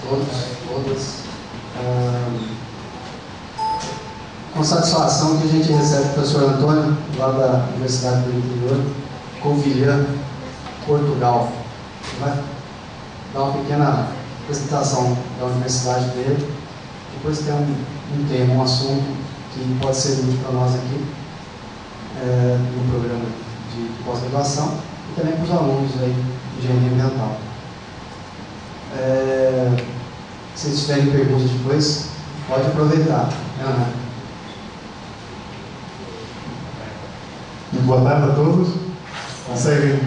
todos, todas. Com satisfação que a gente recebe o professor Antônio, lá da Universidade do Interior, Covilhã, Portugal. Vai dar uma pequena apresentação da universidade dele. Depois tem um tema, um assunto que pode ser útil para nós aqui, no programa de pós-graduação, e também para os alunos aí de engenharia ambiental. Se vocês tiverem perguntas depois, pode aproveitar. Muito boa tarde a todos. Conseguem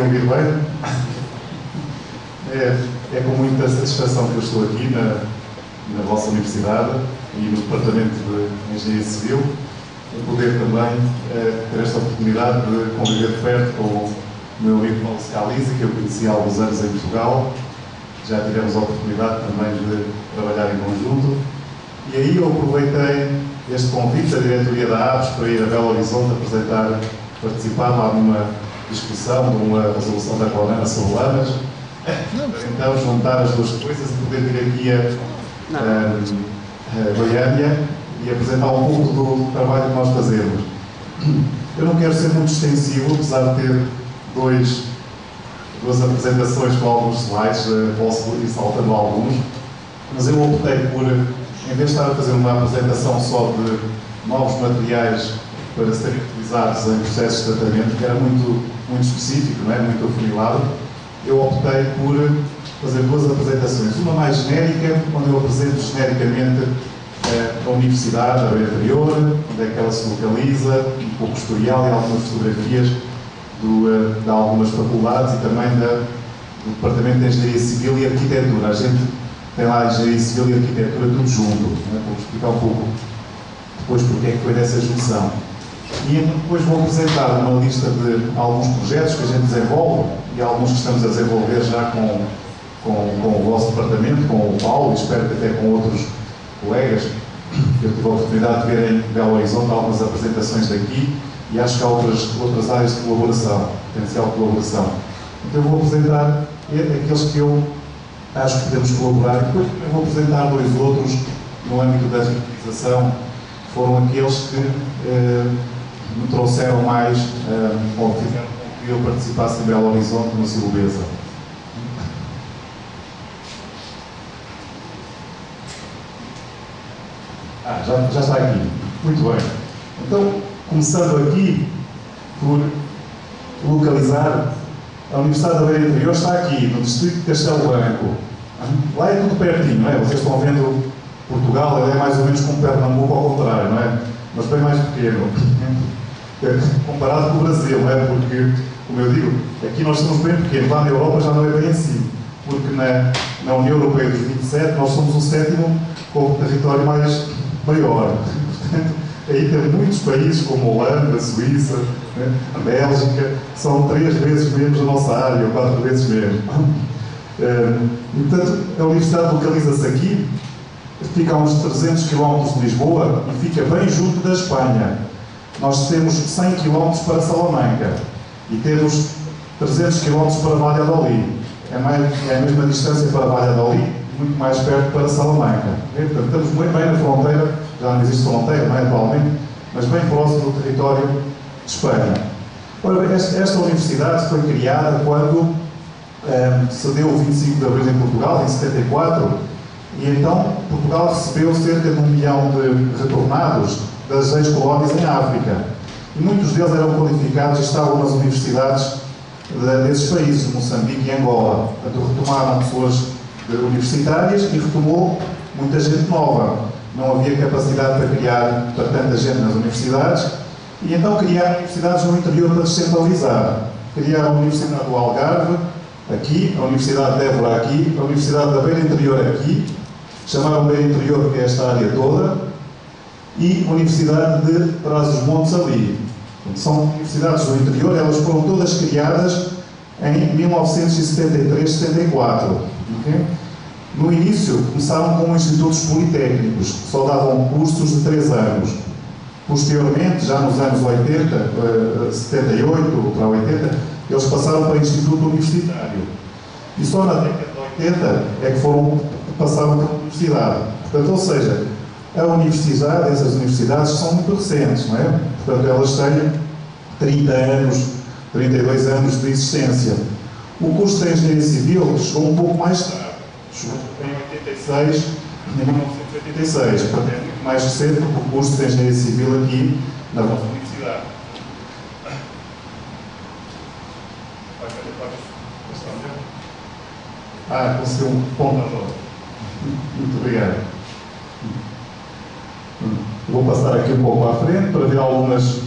ouvir bem? É com muita satisfação que eu estou aqui na vossa universidade e no Departamento de Engenharia Civil, em poder também ter esta oportunidade de conviver de perto com o meu amigo Paulo Scalise, que eu conheci há alguns anos em Portugal. Já tivemos a oportunidade também de trabalhar em conjunto. E aí eu aproveitei este convite da diretoria da APES para ir a Belo Horizonte participar lá numa discussão de uma resolução da CONANA sobre lamas, para então juntar as duas coisas e poder vir aqui a Goiânia e apresentar um pouco do trabalho que nós fazemos. Eu não quero ser muito extensivo, apesar de ter duas apresentações com alguns slides, posso ir saltando alguns, mas eu optei por, em vez de estar a fazer uma apresentação só de novos materiais para serem utilizados em processos de tratamento, que era muito específico, não é? Muito afunilado, eu optei por fazer duas apresentações. Uma mais genérica, onde eu apresento genericamente a Universidade, a Beira Interior, onde é que ela se localiza, um pouco historial e algumas fotografias de algumas faculdades e também do Departamento de Engenharia Civil e Arquitetura. A gente tem lá Engenharia Civil e Arquitetura tudo junto. Vou explicar um pouco depois porque é que foi dessa junção. E então depois vou apresentar uma lista de alguns projetos que a gente desenvolve e alguns que estamos a desenvolver já com o vosso departamento, com o Paulo, e espero que até com outros colegas, que eu tive a oportunidade de ver em Belo Horizonte algumas apresentações daqui e acho que há outras áreas de colaboração, potencial de colaboração. Então eu vou apresentar aqueles que eu acho que podemos colaborar e depois eu vou apresentar dois outros no âmbito da reutilização, que foram aqueles que me trouxeram mais, ou fizeram com que eu participasse em Belo Horizonte no Silvesa. Já está aqui. Muito bem. Então, começando aqui por localizar, a Universidade da Beira Interior está aqui, no distrito de Castelo Branco. Lá é tudo pertinho, não é? Vocês estão vendo Portugal, é mais ou menos como Pernambuco ao contrário, não é? Mas bem mais pequeno, comparado com o Brasil, não é? Porque, como eu digo, aqui nós somos bem pequenos, lá na Europa já não é bem assim, porque na União Europeia dos 27 nós somos o sétimo com o território mais maior. Portanto, aí tem muitos países como a Holanda, a Suíça, né? A Bélgica, que são 3 vezes menos da nossa área, ou 4 vezes menos. E, portanto, a Universidade localiza-se aqui, fica a uns 300 km de Lisboa e fica bem junto da Espanha. Nós temos 100 km para Salamanca e temos 300 km para Valladolid. É a mesma distância para Valladolid, muito mais perto para Salamanca. Portanto, estamos muito bem na fronteira, já não existe fronteira, não é, atualmente, mas bem próximo do território de Espanha. Ora, esta universidade foi criada quando se deu o 25 de Abril em Portugal, em 74, e então Portugal recebeu cerca de 1 milhão de retornados das ex-colónias em África. E muitos deles eram qualificados e estavam nas universidades desses países, Moçambique e Angola. Portanto, retomaram pessoas universitárias e retomou muita gente nova. Não havia capacidade para criar para tanta gente nas universidades e então criaram universidades no interior para descentralizar. Criaram a Universidade do Algarve, aqui, a Universidade de Évora aqui, a Universidade da Beira Interior aqui, chamaram Beira Interior porque é esta área toda, e a Universidade de Trás-os-Montes ali. São universidades do interior, elas foram todas criadas em 1973-74. Okay? No início, começaram com institutos politécnicos, que só davam cursos de 3 anos. Posteriormente, já nos anos 80, 78 para 80, eles passaram para instituto universitário. E só na década de 80 é que foram passaram pela universidade. Portanto, ou seja, a universidade, essas universidades são muito recentes, não é? Portanto, elas têm 30 anos, 32 anos de existência. O curso de Engenharia Civil chegou um pouco mais tarde, chegou em 86, em 1986, portanto é muito mais recente que o curso de Engenharia Civil aqui na vossa universidade. Conseguiu um ponto na roda. Muito obrigado. Vou passar aqui um pouco à frente para ver algumas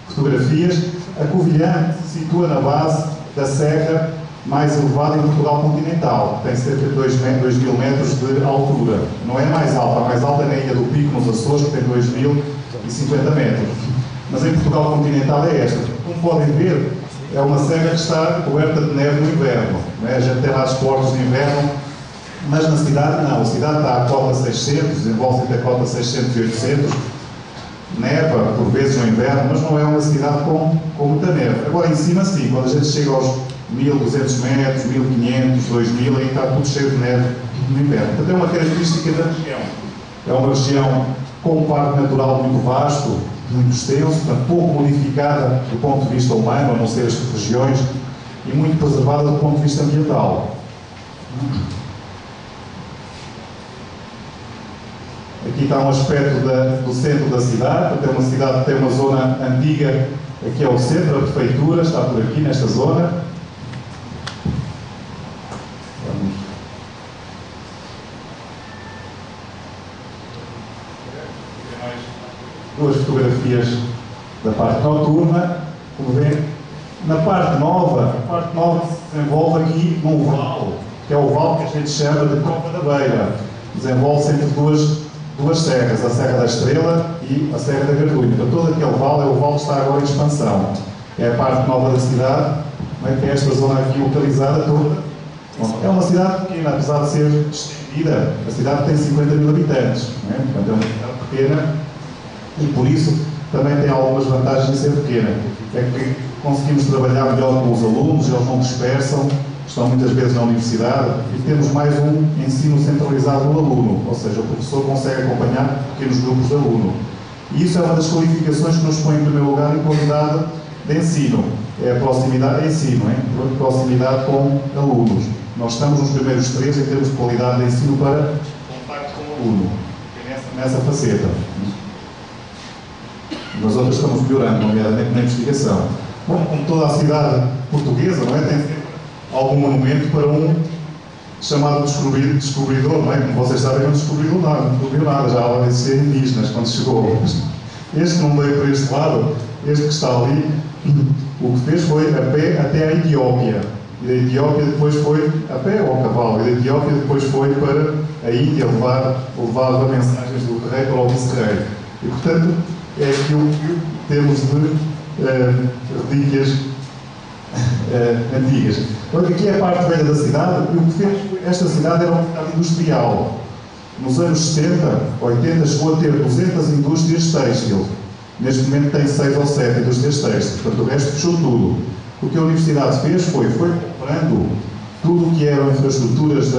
fotografias. A Covilhã se situa na base da serra mais elevada em Portugal continental. Tem cerca de 2.000 metros de altura. Não é mais alta. A mais alta é na Ilha do Pico, nos Açores, que tem 2.050 metros. Mas em Portugal continental é esta. Como podem ver, é uma serra que está coberta de neve no inverno. A gente tem lá as portas de inverno, mas na cidade não. A cidade está à cota 600, desenvolve entre a cota 600 e 800. Neva, por vezes, no inverno, mas não é uma cidade com muita neve. Agora, em cima, sim, quando a gente chega aos 1.200 metros, 1.500, 2.000, aí está tudo cheio de neve no inverno. Portanto, é uma característica da região. É uma região com um parque natural muito vasto, muito extenso, portanto, pouco modificada do ponto de vista humano, a não ser as regiões, e muito preservada do ponto de vista ambiental. Aqui está um aspecto do centro da cidade. Portanto, é uma cidade que tem uma zona antiga, aqui é o centro, a prefeitura, está por aqui, nesta zona. Duas fotografias da parte noturna. Como vê, na parte nova, se desenvolve aqui num vale, que é o vale que a gente chama de Cova da Beira. Desenvolve-se entre duas serras, a Serra da Estrela e a Serra da Gardunha. Então, todo aquele vale é o vale que está agora em expansão. É a parte nova da cidade, que é esta zona aqui localizada toda. Bom, é uma cidade pequena, apesar de ser estendida. A cidade tem 50.000 habitantes, portanto é uma cidade pequena e por isso também tem algumas vantagens em ser pequena. É que conseguimos trabalhar melhor com os alunos, eles não dispersam, estão muitas vezes na universidade e temos mais um ensino centralizado do aluno, ou seja, o professor consegue acompanhar pequenos grupos de aluno. E isso é uma das qualificações que nos põe em primeiro lugar em qualidade de ensino. É a proximidade de ensino, proximidade com alunos. Nós estamos nos primeiros 3 em termos de qualidade de ensino para contacto com o aluno, nessa faceta. Nas outras estamos melhorando, nomeadamente na investigação. Bom, como toda a cidade portuguesa, tem sempre algum monumento para um chamado descobridor, Como vocês sabem, não descobriu nada, já lá existiam indígenas quando chegou. Este não veio para este lado, este que está ali, o que fez foi a pé até a Etiópia. E da Etiópia depois foi a pé ou a cavalo, e da Etiópia depois foi para a Índia levava mensagens do rei para o vice-rei. E, portanto, é aquilo que temos de relíquias antigas. Então, aqui é a parte velha da cidade, e o que fez, esta cidade era uma cidade industrial. Nos anos 70, 80, chegou a ter 200 indústrias têxtil. Neste momento tem 6 ou 7 indústrias têxteis, portanto o resto fechou tudo. O que a Universidade fez foi comprando tudo o que eram infraestruturas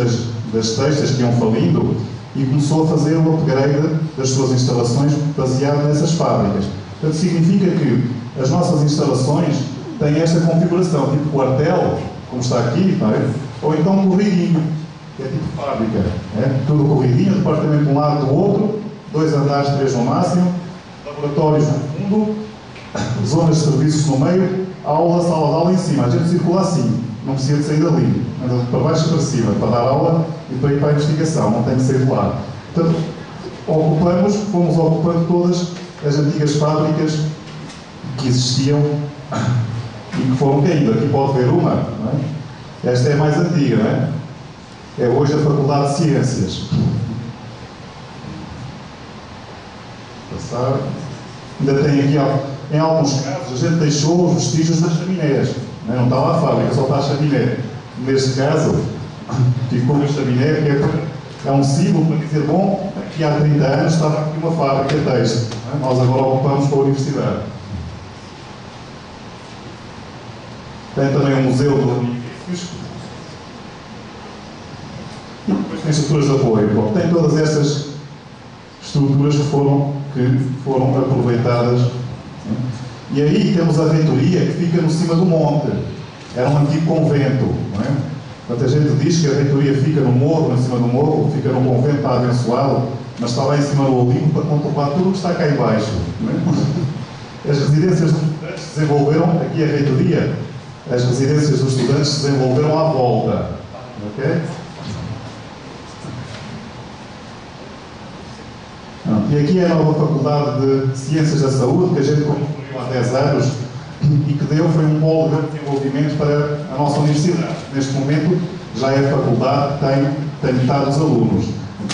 das têxteis que iam falindo e começou a fazer o upgrade das suas instalações baseado nessas fábricas. Portanto, significa que as nossas instalações têm esta configuração, tipo quartel, como está aqui, ou então corridinho, que é tipo fábrica. Tudo corridinho, departamento de um lado do outro, 2 andares, 3 no máximo, laboratórios no fundo, zonas de serviços no meio, aula, sala de aula em cima. A gente circula assim, não precisa de sair dali. Anda para baixo e para cima, para dar aula e para ir para a investigação, não tem que sair de lá. Portanto, fomos ocupando todas as antigas fábricas que existiam e que foram caindo. Aqui pode ver uma, Esta é a mais antiga, É hoje a Faculdade de Ciências. Passar. Ainda tem aqui, em alguns casos, a gente deixou os vestígios das chaminés. Não está lá a fábrica, só está a chaminé. Neste caso, ficou a chaminé, que é um símbolo para dizer, bom, aqui há 30 anos estava aqui uma fábrica têxtil. Nós agora ocupamos com a universidade. Tem também um museu de edifícios. E depois tem estruturas de apoio. Bom, tem todas estas estruturas que foram aproveitadas. E aí temos a reitoria que fica no cima do monte. Era um antigo convento. Não é? Portanto, a gente diz que a reitoria fica no morro, em cima do morro, fica no convento, está abençoado, mas está lá em cima do Olimpo para controlar tudo o que está cá em baixo. Não é? As residências dos estudantes se desenvolveram, aqui a reitoria, as residências dos estudantes se desenvolveram à volta. Ok? E aqui é a nova Faculdade de Ciências da Saúde, que a gente construiu há 10 anos e que foi um polo de desenvolvimento para a nossa universidade. Neste momento já é a faculdade que tem metade dos alunos.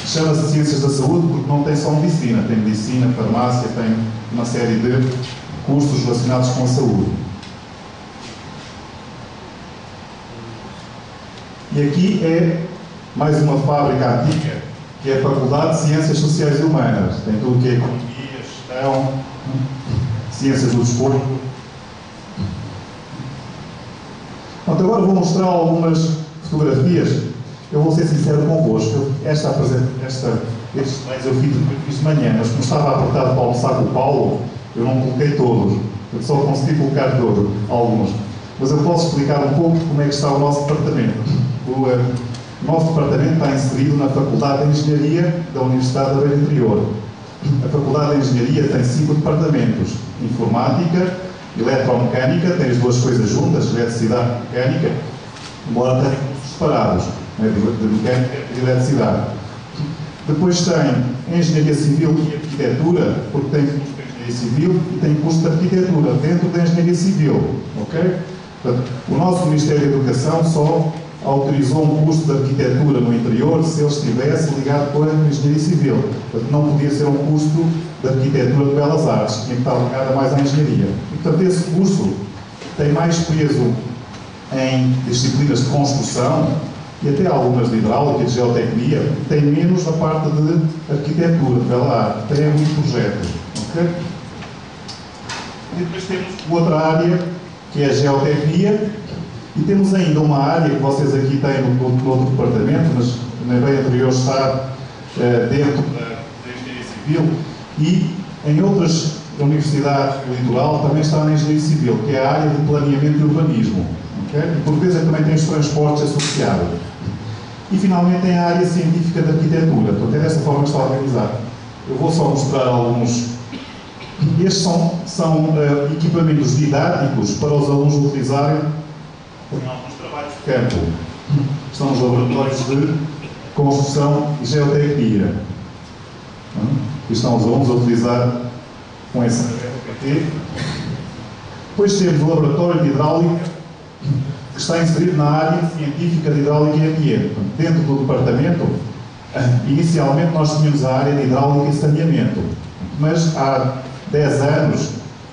Chama-se Ciências da Saúde porque não tem só medicina, tem medicina, farmácia, tem uma série de cursos relacionados com a saúde. E aqui é mais uma fábrica antiga, que é a Faculdade de Ciências Sociais e Humanas. Tem tudo o que é economia, gestão, ciências do desporto. Pronto, agora vou mostrar algumas fotografias. Eu vou ser sincero convosco. Estes slides eu fiz de manhã, mas como estava apertado para almoçar com o Paulo, eu não coloquei todos. Eu só consegui colocar todos, alguns. Mas eu posso explicar um pouco como é que está o nosso departamento. O nosso departamento está inserido na Faculdade de Engenharia da Universidade da Beira Interior. A Faculdade de Engenharia tem 5 departamentos: Informática, Eletromecânica, tem as duas coisas juntas, Eletricidade e Mecânica, embora tenham cursos separados, né, de Mecânica e de Eletricidade. Depois tem Engenharia Civil e Arquitetura, porque tem curso de Engenharia Civil e tem curso de Arquitetura dentro da Engenharia Civil. Ok? Portanto, o nosso Ministério da Educação só autorizou um curso de arquitetura no interior se ele estivesse ligado com a engenharia civil. Portanto, não podia ser um curso de arquitetura de belas artes, tinha que estar ligado mais à engenharia. E, portanto, esse curso tem mais peso em disciplinas de construção e até algumas de hidráulica e de geotecnia, e tem menos na parte de arquitetura, de bela arte. Tem muito projeto. Okay? E depois temos outra área, que é a geotecnia. E temos ainda uma área que vocês aqui têm no outro departamento, mas na bem anterior está dentro da Engenharia Civil, e em outras universidades do litoral também está na Engenharia Civil, que é a área de planeamento e urbanismo. Okay? E por vezes também tem os transportes associados. E finalmente tem a área científica de arquitetura. Portanto, é desta forma que está organizado. Eu vou só mostrar alguns. Estes são equipamentos didáticos para os alunos utilizarem em alguns trabalhos de campo. Estão os laboratórios de construção e geotecnia. Aqui estão os alunos a utilizar com esse FPT. Depois temos o laboratório de hidráulica, que está inserido na área científica de hidráulica e ambiente. Dentro do departamento, inicialmente nós tínhamos a área de hidráulica e saneamento, mas há 10 anos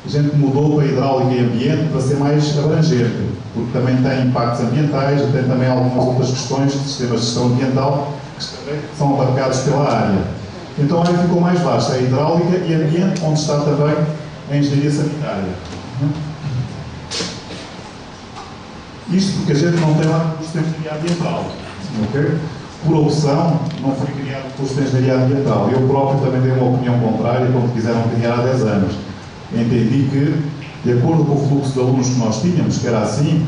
a gente mudou para hidráulica e ambiente para ser mais abrangente, porque também tem impactos ambientais e tem também algumas outras questões de sistemas de gestão ambiental que também são abarcados pela área. Então a área ficou mais vasta, a hidráulica e ambiente, onde está também a engenharia sanitária. Isto porque a gente não tem lá curso de engenharia ambiental. Okay? Por opção, não foi criado o curso de engenharia ambiental. Eu próprio também dei uma opinião contrária quando quiseram criar há 10 anos. Entendi que, de acordo com o fluxo de alunos que nós tínhamos, que era assim,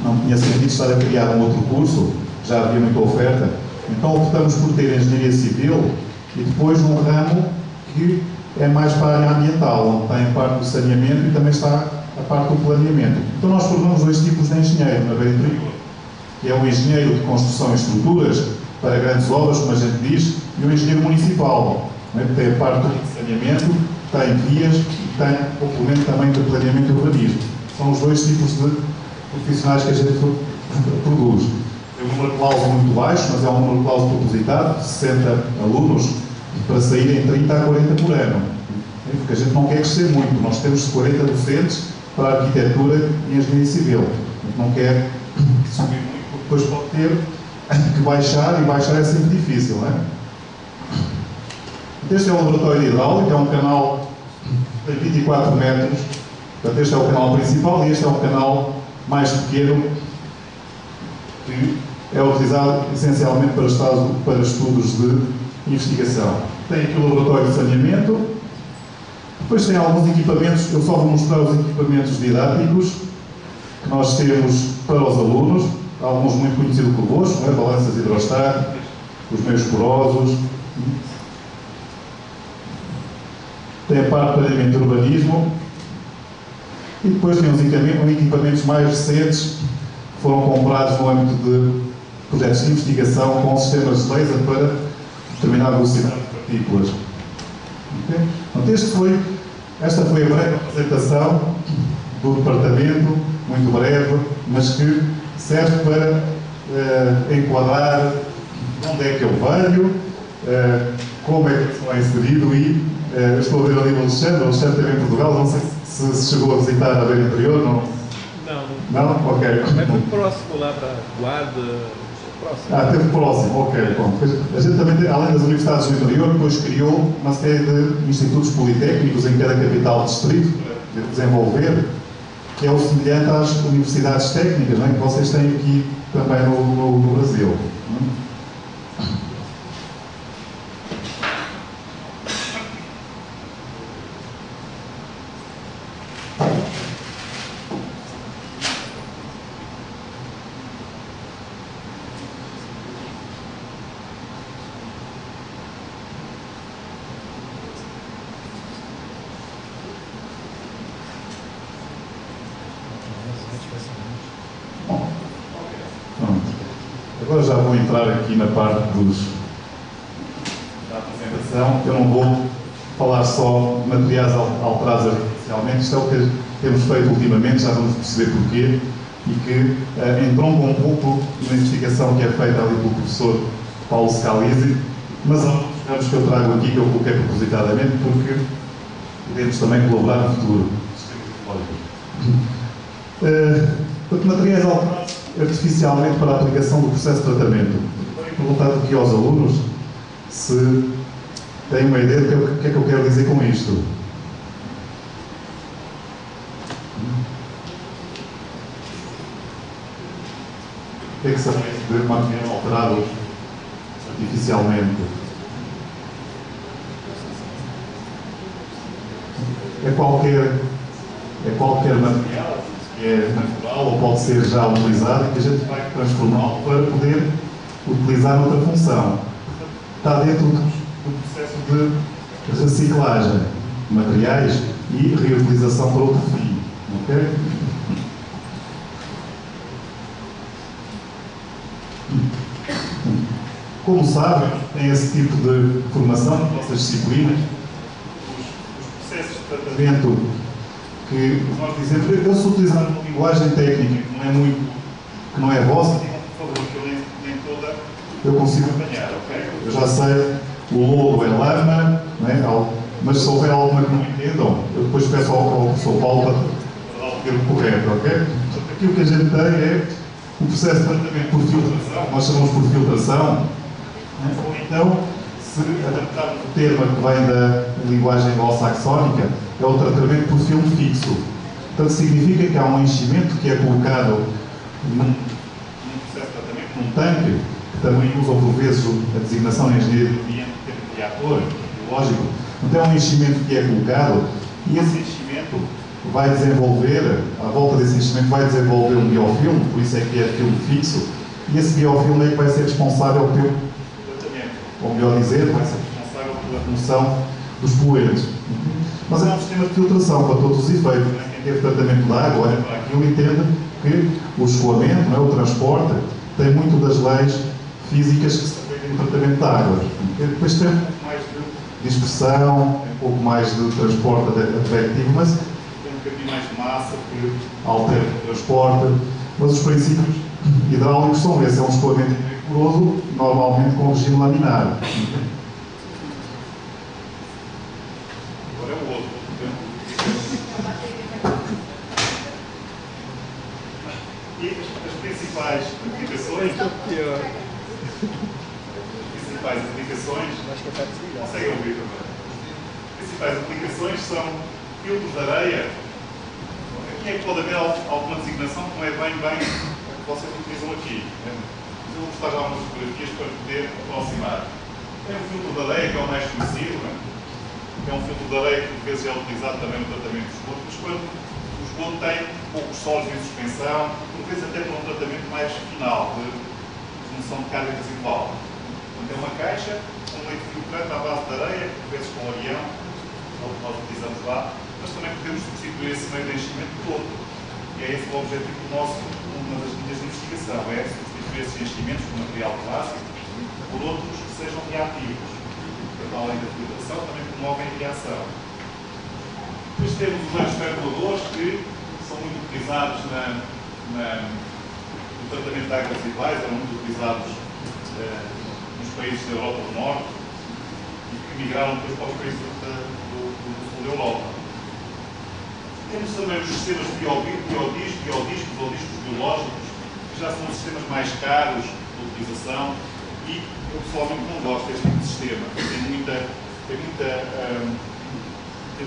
não tinha sentido estar a criar um outro curso, já havia muita oferta. Então optamos por ter engenharia civil e depois um ramo que é mais para a área ambiental, onde tem a parte do saneamento e também está a parte do planeamento. Então nós formamos 2 tipos de engenheiro na Beira Interior, que é o engenheiro de construção e estruturas para grandes obras, como a gente diz, e o engenheiro municipal, que tem a parte do saneamento, tem vias e tem complemento também de planeamento e urbanismo. São os 2 tipos de profissionais que a gente produz. Tem um número de clausos muito baixo, mas é um número de clausos propositado, de 60 alunos, para saírem 30 a 40 por ano. Porque a gente não quer crescer muito. Nós temos 40 docentes para a arquitetura e engenharia civil. A gente não quer subir muito, porque depois pode ter que baixar, e baixar é sempre difícil, não é? Este é o laboratório de hidráulica, é um canal de 24 metros. Portanto, este é o canal principal e este é um canal mais pequeno que é utilizado essencialmente para estudos de investigação. Tem aqui o laboratório de saneamento, depois tem alguns equipamentos, eu só vou mostrar os equipamentos didáticos que nós temos para os alunos, alguns muito conhecidos convosco, não é? Balanças hidrostáticas, os meios porosos, tem a parte de planeamento de urbanismo e depois tem os equipamentos mais recentes que foram comprados no âmbito de projetos de investigação com sistemas de laser para determinar a velocidade de partículas. Okay? Então, esta foi a breve apresentação do departamento, muito breve, mas que serve para enquadrar onde é que eu venho, como é que eu sou inserido e estou a ver ali o Alexandre esteve em Portugal, não sei se chegou a visitar a beira interior, não? Não? Ok. É muito próximo lá para Guarda. Próximo. Teve próximo, ok. Bom, a gente também, além das universidades do interior, depois criou uma série de institutos politécnicos em cada capital distrito para desenvolver, que é o semelhante às universidades técnicas, não é? Que vocês têm aqui também no Brasil. Agora já vou entrar aqui na parte da apresentação. Eu não vou falar só de materiais alterados artificialmente. Isto é o que temos feito ultimamente, já vamos perceber porquê, e que entronca um pouco na investigação que é feita ali pelo professor Paulo Scalisi, mas há outros campos que eu trago aqui que eu coloquei propositadamente porque podemos também colaborar no futuro. Portanto, materiais alterados artificialmente para a aplicação do processo de tratamento. Tenho perguntado aqui aos alunos se têm uma ideia do que é que eu quero dizer com isto. O que é que sabem de material alterado artificialmente? É qualquer material que é natural ou pode ser já utilizado e que a gente vai transformá-lo para poder utilizar noutra função. Está dentro do processo de reciclagem de materiais e reutilização para outro fim. Okay? Como sabem, tem esse tipo de formação nas nossas disciplinas. Os processos de tratamento que nós dizemos, eu se utilizar uma linguagem técnica que não é vossa, por favor, que eu nem toda eu consigo apanhar, ok? Eu já sei, o lodo é lama, não é? Mas se houver alguma que não entendam, eu depois peço ao professor Paulo para dar o termo correto, ok? Portanto, aqui o que a gente tem é o processo de tratamento por filtração, nós chamamos por filtração, ou então, se adaptarmos o termo que vem da linguagem anglo-saxónica, é o tratamento por filme fixo. Portanto, significa que há um enchimento que é colocado num processo de tratamento, num tanque, que também usam por vezes a designação em engenharia do ambiente de reator biológico. Então, é um enchimento que é colocado e esse enchimento vai desenvolver, à volta desse enchimento, vai desenvolver um biofilme, por isso é que é filme fixo, e esse biofilme é que vai ser responsável pelo tratamento, ou melhor dizer, vai ser responsável pela remoção dos poluentes. Mas é um sistema de filtração para todos os efeitos. Quem teve tratamento de água, olha para aquilo e entende que o escoamento, não é, o transporte, tem muito das leis físicas que se aplicam no tratamento de água. Depois tem um pouco mais de dispersão, um pouco mais de transporte advectivo, mas tem um bocadinho mais de massa que altera o transporte. Mas os princípios hidráulicos são esses. É um escoamento poroso, normalmente com regime laminar. E as principais aplicações. Conseguem ouvir também? As principais aplicações são filtros de areia. Aqui é que pode haver alguma designação que não é bem o que vocês utilizam aqui. vou mostrar já algumas fotografias para poder aproximar. Tem um filtro de areia, que é o mais conhecido, não é? É um filtro de areia que por vezes é utilizado também no tratamento do esgoto, mas quando o esgoto tem poucos sólidos em suspensão, por vezes até para um tratamento mais final, de função de carga residual. Então é uma caixa, um leito filtrante à base de areia, por vezes com areão, é o que nós utilizamos lá, mas também podemos substituir esse meio de enchimento por outro. E é esse o objetivo do nosso, uma das linhas de investigação, é substituir esses enchimentos com material clássico por outros que sejam reativos. Portanto, além da filtração, também promovem a reação. Depois temos os leitos percoladores que são muito utilizados no tratamento de águas residuais, eram muito utilizados nos países da Europa do Norte e que migraram depois para os países do sul da Europa. Temos também os sistemas de biodiscos ou discos biológicos, que já são sistemas mais caros de utilização e eu pessoalmente não gosto deste tipo de sistema. Tem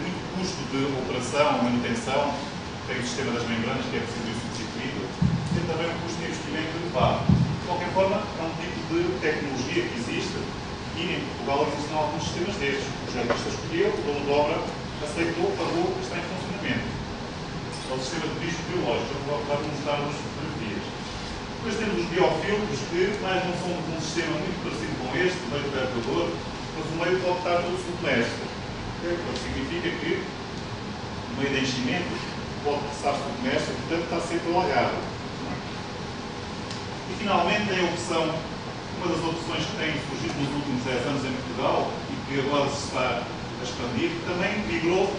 muito custo de operação, manutenção, tem o sistema das membranas que é preciso ir substituído, tem também um custo de investimento elevado. De qualquer forma, é um tipo de tecnologia que existe e em Portugal existem alguns sistemas destes. O projetista escolheu, o dono de obra aceitou, pagou e está em funcionamento. É o sistema de discos biológicos, eu vou mostrar nas fotografias. Depois temos os biofiltros, que mais não são um sistema muito parecido com este, o meio percolador, mas o meio pode estar todo submerso. O que significa que o meio de enchimento pode estar submerso e, portanto, está sempre alagado. E, finalmente, tem a opção, uma das opções que tem surgido nos últimos 10 anos em Portugal e que agora se está a expandir, também migrou,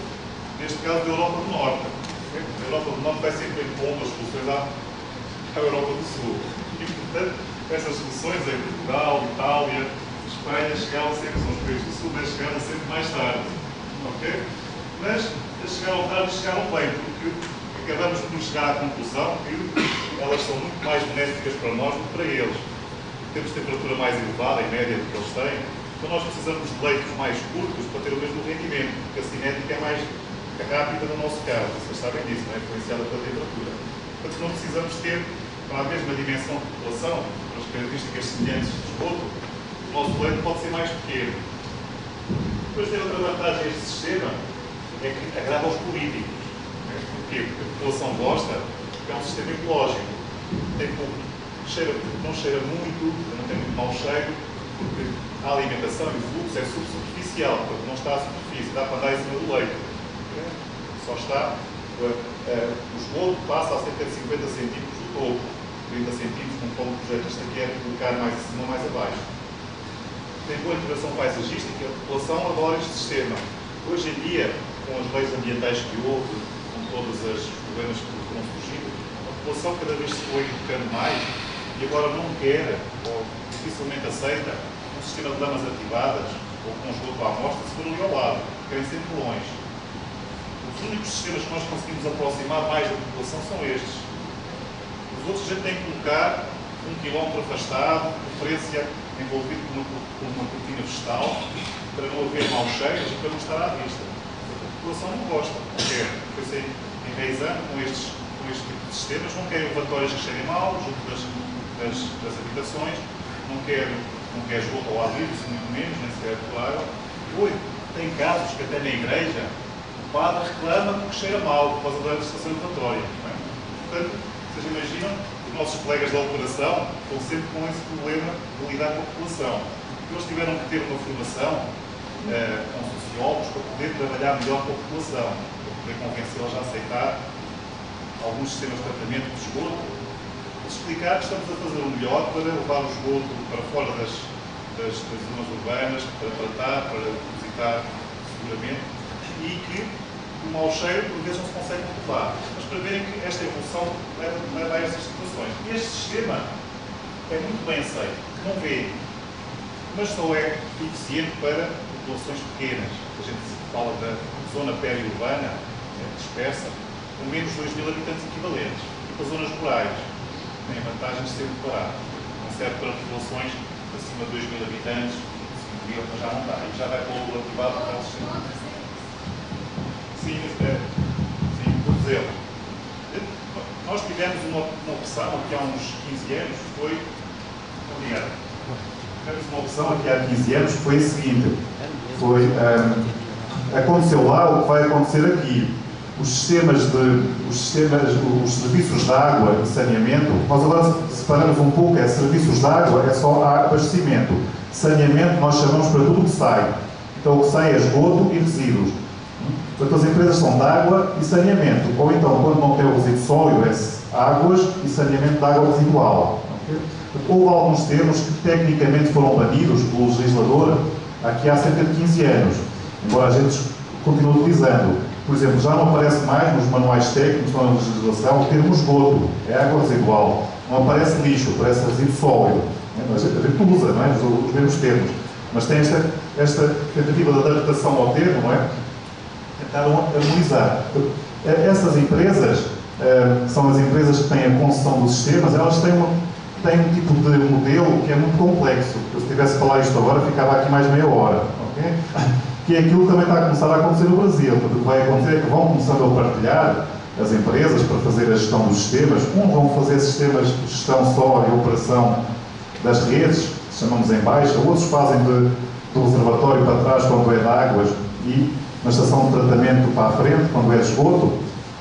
neste caso, da Europa do Norte. A Europa do Norte vai sempre em bombas soluções à Europa do Sul. E, portanto, essas soluções em Portugal, Itália, Espanha, chegaram sempre, são os países do Sul, mas chegaram sempre mais tarde. Okay? Mas chegaram tarde e chegaram bem, porque acabamos por chegar à conclusão que elas são muito mais benéficas para nós do que para eles. Temos temperatura mais elevada, em média, do que eles têm, então nós precisamos de leitos mais curtos para ter o mesmo rendimento, porque a cinética é mais rápida no nosso caso, vocês sabem disso, não é? Influenciada pela temperatura. Portanto, não precisamos ter, para a mesma dimensão de população, para as características semelhantes de esgoto, o nosso leito pode ser mais pequeno. Depois tem outra vantagem este sistema, é que agrada aos políticos. Porquê? Porque a população gosta, porque é um sistema ecológico. Tem pouco, não cheira muito, não tem muito mau cheiro, porque a alimentação e o fluxo é subsuperficial, portanto não está à superfície, dá para andar em cima do leito. Só está, o esgoto passa a cerca de 50 centímetros do topo, 30 centímetros, conforme o projetista quer colocar mais acima ou mais abaixo. Tem boa integração paisagística, a população adora este sistema. Hoje em dia, com as leis ambientais que houve, com todos os problemas que foram surgindo, a população cada vez se foi educando mais e agora não quer, ou dificilmente aceita, um sistema de lamas ativadas ou com esgoto à amostra se for ali ao lado, querem sempre longe. Os únicos sistemas que nós conseguimos aproximar mais da população são estes. Os outros a gente tem que colocar 1 km afastado, de preferência envolvido com uma cortina vegetal, para não haver maus cheiros e para não estar à vista. A população não gosta, não quer. Foi-se enraizando com este tipo de sistemas, não quer elevatórios que cheirem mal junto das habitações, não quer esgoto ao ar livre, muito menos, nem sequer claro. Tem casos que até na igreja o padre reclama porque cheira mal por causa da estação elevatória. Portanto, vocês imaginam, os nossos colegas da operação estão sempre com esse problema de lidar com a população. Eles tiveram que ter uma formação com sociólogos para poder trabalhar melhor com a população, para poder convencê-los a aceitar alguns sistemas de tratamento de esgoto, explicar que estamos a fazer o melhor para levar o esgoto para fora das zonas urbanas, para tratar, para depositar seguramente, e que o mau cheiro, por vezes, não se consegue controlar. Mas para verem que esta evolução leva a estas situações. Este sistema é muito bem aceito, não vê, mas só é eficiente para populações pequenas. A gente fala da zona periurbana, dispersa, com menos de 2.000 habitantes equivalentes. E para zonas rurais, tem vantagens de ser declarado. Não serve para populações acima de 2.000 habitantes, 5.000, mas já não dá. E já vai para o ativado para o sistema. Sim, por exemplo, nós tivemos uma opção aqui há uns 15 anos, foi a Obrigado. Tivemos uma opção aqui há 15 anos que foi a seguinte. Aconteceu lá o que vai acontecer aqui. Os serviços de água e saneamento, nós agora separamos um pouco, serviços de água é só abastecimento. Saneamento nós chamamos para tudo o que sai. Então o que sai é esgoto e resíduos. Portanto, as empresas são de água e saneamento. Ou então, quando não tem o resíduo sólido, é águas e saneamento de água residual. Okay? Houve alguns termos que tecnicamente foram banidos pelo legislador aqui há cerca de 15 anos, embora a gente continue utilizando. Por exemplo, já não aparece mais nos manuais técnicos, na legislação, o termo esgoto, é água residual. Não aparece lixo, aparece resíduo sólido. A gente usa, não é? Os mesmos termos. Mas tem esta tentativa de adaptação ao termo, não é? Tentaram harmonizar. Essas empresas, são as empresas que têm a concessão dos sistemas, elas têm um tipo de modelo que é muito complexo. Se eu estivesse a falar isto agora, ficava aqui mais meia hora. Okay? Que é aquilo que também está a começar a acontecer no Brasil. Portanto, o que vai acontecer é que vão começando a partilhar as empresas para fazer a gestão dos sistemas. Uns vão fazer sistemas de gestão só e operação das redes, chamamos em baixa, outros fazem do reservatório para trás quando é de águas e na estação de tratamento para a frente, quando é de esgoto.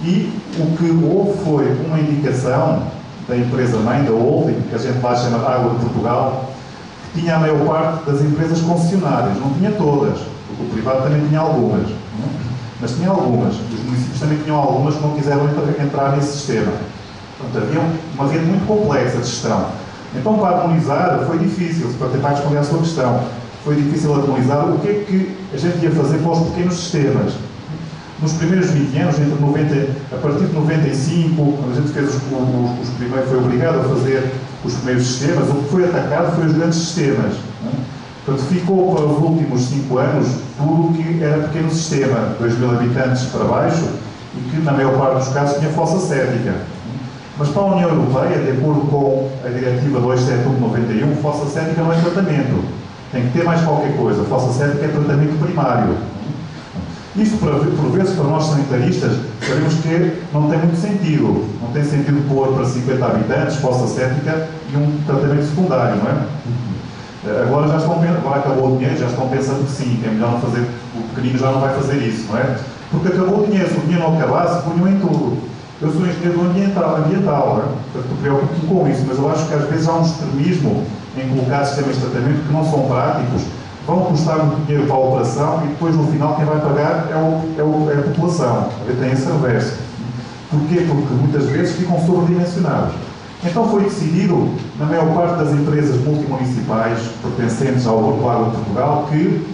E o que houve foi uma indicação da empresa-mãe, da holding, que a gente lá chama Água de Portugal, que tinha a maior parte das empresas concessionárias, não tinha todas. O privado também tinha algumas, mas tinha algumas. Os municípios também tinham algumas que não quiseram entrar nesse sistema. Portanto, havia uma rede muito complexa de gestão. Então, para harmonizar, foi difícil, para tentar responder à sua questão, foi difícil harmonizar o que é que a gente ia fazer para os pequenos sistemas. Nos primeiros 20 anos, a partir de 95, quando a gente fez os primeiros, foi obrigado a fazer os primeiros sistemas, o que foi atacado foi os grandes sistemas. Portanto, ficou para os últimos 5 anos tudo o que era pequeno sistema, 2.000 habitantes para baixo, e que, na maior parte dos casos, tinha fossa séptica. Mas para a União Europeia, de acordo com a Diretiva 271/91, fossa séptica não é tratamento. Tem que ter mais qualquer coisa. Fossa séptica é tratamento primário. Isto, por vezes, para nós sanitaristas, sabemos que não tem muito sentido. Não tem sentido pôr para 50 habitantes fossa séptica e um tratamento secundário, não é? Agora acabou o dinheiro, já estão pensando que sim, que é melhor não fazer, o pequenino já não vai fazer isso, não é? Porque acabou o dinheiro, se o dinheiro não acabasse, punham em tudo. Eu sou engenheiro ambiental, não é? Portanto, preocupo-me com isso, mas eu acho que às vezes há um extremismo em colocar sistemas de tratamento que não são práticos, vão custar muito dinheiro para a operação e depois no final quem vai pagar é a população. Tem esse reverso. Porquê? Porque muitas vezes ficam sobredimensionados. Então foi decidido, na maior parte das empresas multimunicipais pertencentes ao Grupo Água de Portugal, que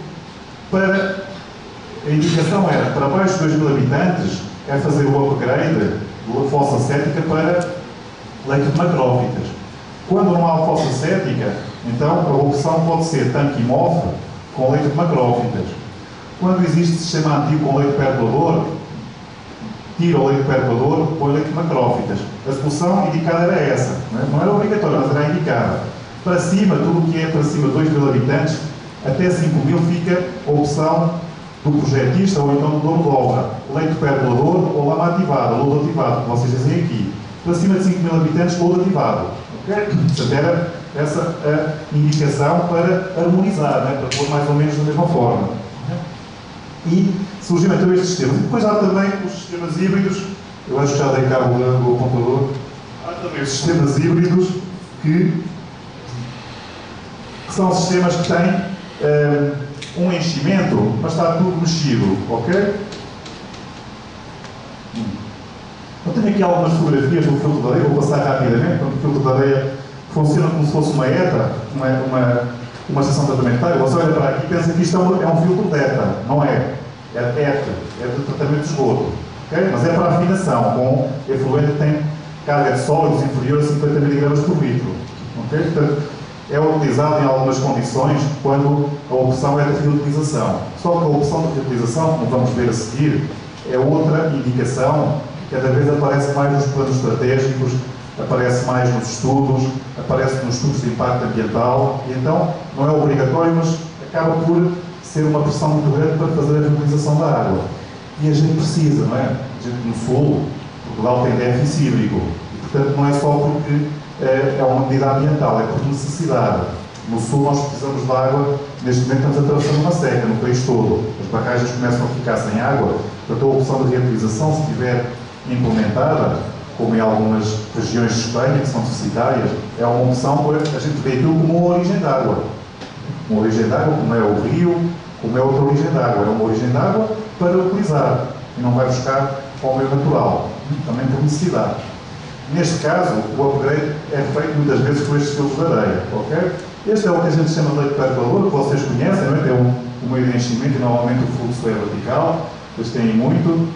a indicação era, para baixo de 2.000 habitantes, é fazer o upgrade da fossa séptica para leito de macrófitas. Quando não há fossa séptica, então a opção pode ser tanque imóvel com leito de macrófitas. Quando existe sistema antigo com leito percolador, tira o leito percolador, põe leito de macrófitas. A solução indicada era essa. Não era obrigatória, mas era indicada. Para cima, tudo o que é para cima de 2.000 habitantes, até 5.000 fica a opção do projetista ou então do dono de obra. Leito percolador ou lama ativada, lodo ativado, que vocês dizem aqui. Para cima de 5.000 habitantes, lodo ativado. Okay? Portanto, era essa a indicação para harmonizar, né? Para pôr mais ou menos da mesma forma. E surgiram então estes sistemas. E depois há também os sistemas híbridos, eu acho que já dei cabo do apontador, há também os sistemas híbridos que são sistemas que têm um enchimento, mas está tudo mexido, ok? Eu tenho aqui algumas fotografias do filtro de areia, vou passar rapidamente. O filtro de areia funciona como se fosse uma ETA, uma estação tratamentária. Você olha para aqui e pensa que isto é um filtro de ETA. Não é. É ETA, é de tratamento de esgoto. Okay? Mas é para afinação, com efluente que tem carga de sólidos inferior a 50 mg por litro. Okay? Portanto, é utilizado em algumas condições quando a opção é de reutilização. Só que a opção de reutilização, como vamos ver a seguir, é outra indicação. Cada vez aparece mais nos planos estratégicos, aparece mais nos estudos, aparece nos estudos de impacto ambiental, e então não é obrigatório, mas acaba por ser uma pressão muito grande para fazer a reutilização da água. E a gente precisa, não é? A gente no Sul, Portugal tem déficit hídrico, e portanto não é só porque é uma medida ambiental, é por necessidade. No sul nós precisamos de água, neste momento estamos atravessando uma seca no país todo. As barragens começam a ficar sem água, portanto a opção de reutilização, se estiver implementada, como em algumas regiões de Espanha, que são deficitárias, é uma opção, a gente vê aquilo como uma origem de água. Uma origem de água, como é o rio, como é outra origem de água. É uma origem de água para utilizar e não vai buscar ao meio natural, também por necessidade. Neste caso, o upgrade é feito muitas vezes com estes filtros de areia, ok? Este é o que a gente chama de leite percolador, que vocês conhecem, não é? Tem um meio de enchimento e normalmente o fluxo é vertical. Eles têm muito.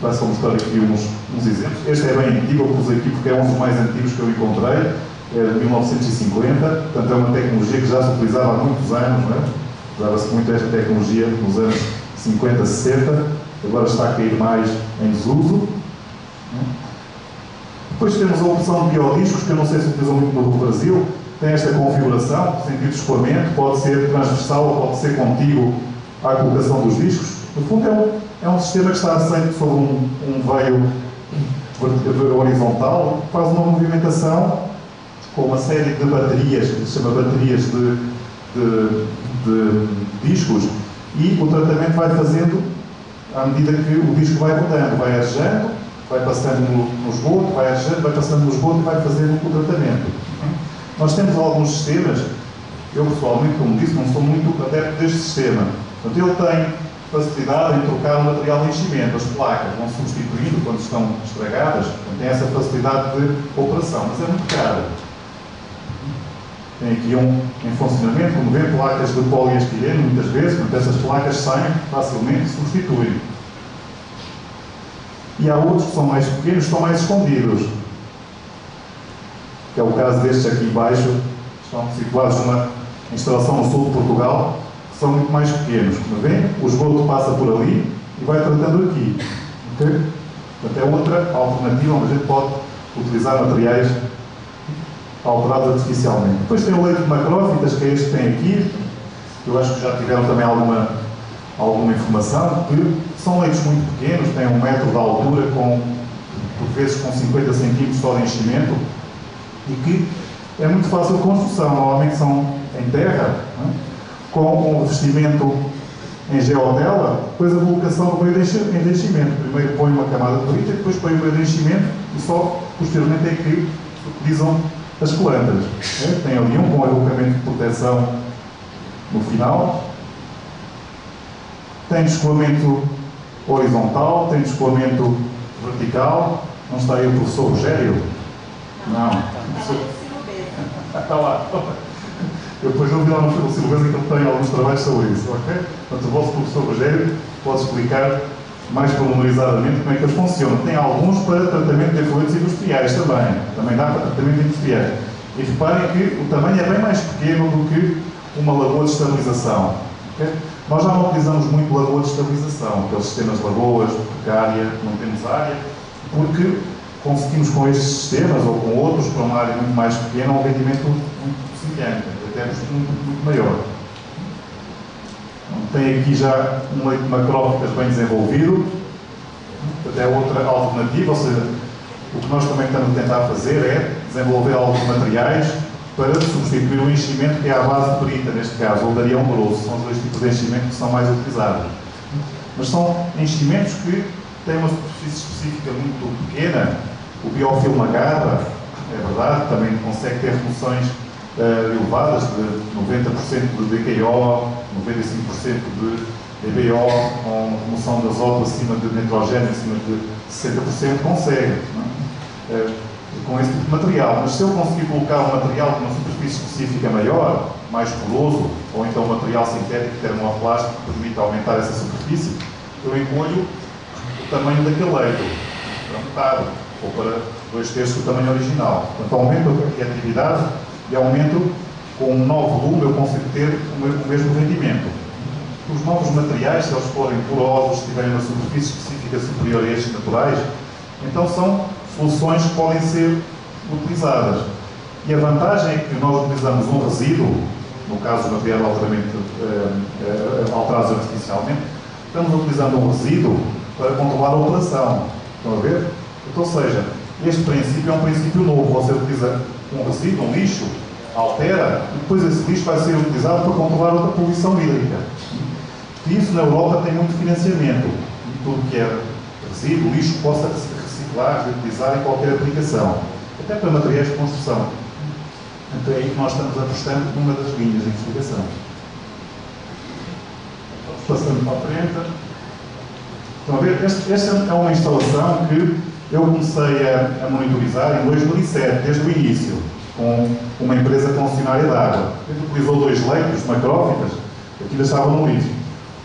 Passo a mostrar aqui uns exemplos. Este é bem antigo, eu pus aqui porque é um dos mais antigos que eu encontrei, é de 1950, portanto é uma tecnologia que já se utilizava há muitos anos, não é? Usava-se muito esta tecnologia nos anos 50, 60, agora está a cair mais em desuso. Depois temos a opção de biodiscos, que eu não sei se utilizam muito no Brasil, tem esta configuração, sentido de escoamento, pode ser transversal ou pode ser contíguo à colocação dos discos. No fundo é um sistema que está assente sobre um veio horizontal, que faz uma movimentação com uma série de baterias, que se chama baterias de discos, e o tratamento vai fazendo à medida que o disco vai rodando, vai arejando, vai passando no esgoto, vai arejando, vai passando no esgoto e vai fazendo o tratamento. Nós temos alguns sistemas, eu pessoalmente, como disse, não sou muito adepto deste sistema. Portanto, ele tem facilidade em trocar o material de enchimento, as placas vão substituindo quando estão estragadas, portanto, tem essa facilidade de operação, mas é muito caro. Tem aqui em funcionamento, como vê, placas de poliestireno, muitas vezes, portanto, essas placas saem facilmente e substituem. E há outros que são mais pequenos, que estão mais escondidos, que é o caso destes aqui embaixo, estão situados numa instalação no sul de Portugal, que são muito mais pequenos. Como vêem, o esgoto passa por ali e vai tratando aqui. Okay? Portanto, é outra alternativa onde a gente pode utilizar materiais alterados artificialmente. Depois tem o leite de macrófitas, que é este que tem aqui. Eu acho que já tiveram também alguma informação, que são leites muito pequenos, têm 1 metro de altura, por vezes com 50 centímetros só de enchimento, e que é muito fácil de construção. Normalmente são em terra, não é? Com um revestimento em geotela, depois a colocação do meio de enchimento. Primeiro põe uma camada de brita, depois põe o meio de enchimento e só posteriormente é que se utilizam as plantas. Tem ali um bom agrupamento de proteção no final. Tem escoamento horizontal, tem escoamento vertical. Não está aí o professor Rogério? Não. Está lá. Eu depois ouvi lá no Silvestre que ele tem alguns trabalhos sobre isso, ok? Portanto, o vosso professor Rogério pode explicar mais pormenorizadamente como é que eles funcionam. Tem alguns para tratamento de efluentes industriais também dá para tratamento industriais. E reparem que o tamanho é bem mais pequeno do que uma lagoa de estabilização. Okay? Nós já não utilizamos muito lagoa de estabilização, aqueles sistemas de lagoas, precária, não temos área, porque conseguimos com estes sistemas ou com outros, para uma área muito mais pequena, um rendimento muito semelhante, até muito maior. Tem aqui já um leite de macrófitas bem desenvolvido, até outra alternativa, ou seja, o que nós também estamos a tentar fazer é desenvolver alguns materiais para substituir o enchimento que é à base de brita, neste caso, ou de arião grosso. São os dois tipos de enchimento que são mais utilizados. Mas são enchimentos que têm uma superfície específica muito pequena. O biofilme agarra, é verdade, também consegue ter remoções elevadas de 90% de DKO, 95% de DBO, com uma remoção de azoto acima de nitrogênio, acima de 60%, consegue, não é? Com esse tipo de material. Mas se eu conseguir colocar um material com uma superfície específica maior, mais poroso, ou então um material sintético termoplástico que permita aumentar essa superfície, eu encolho o tamanho daquele leito para metade, ou para 2/3 do tamanho original. Portanto, aumento a reatividade e aumento, com um novo volume, eu consigo ter o mesmo rendimento. Os novos materiais, se eles forem porosos, se tiverem uma superfície específica superior a estes naturais, então são soluções que podem ser utilizadas. E a vantagem é que nós utilizamos um resíduo, no caso do material alterados artificialmente, estamos utilizando um resíduo para controlar a operação. Estão a ver? Então, ou seja, este princípio é um princípio novo. Você utiliza um resíduo, um lixo, altera, e depois esse lixo vai ser utilizado para controlar outra poluição hídrica. E isso na Europa tem muito financiamento, e tudo que é resíduo, lixo, possa reciclar, reutilizar em qualquer aplicação, até para materiais de construção. Então é aí que nós estamos apostando numa das linhas de investigação. Passando para a frente. Estão a ver? Esta é uma instalação que eu comecei a monitorizar em 2007, desde o início, com uma empresa concessionária de água. Ele utilizou 2 leitos macrófitas, que ainda estavam no lixo,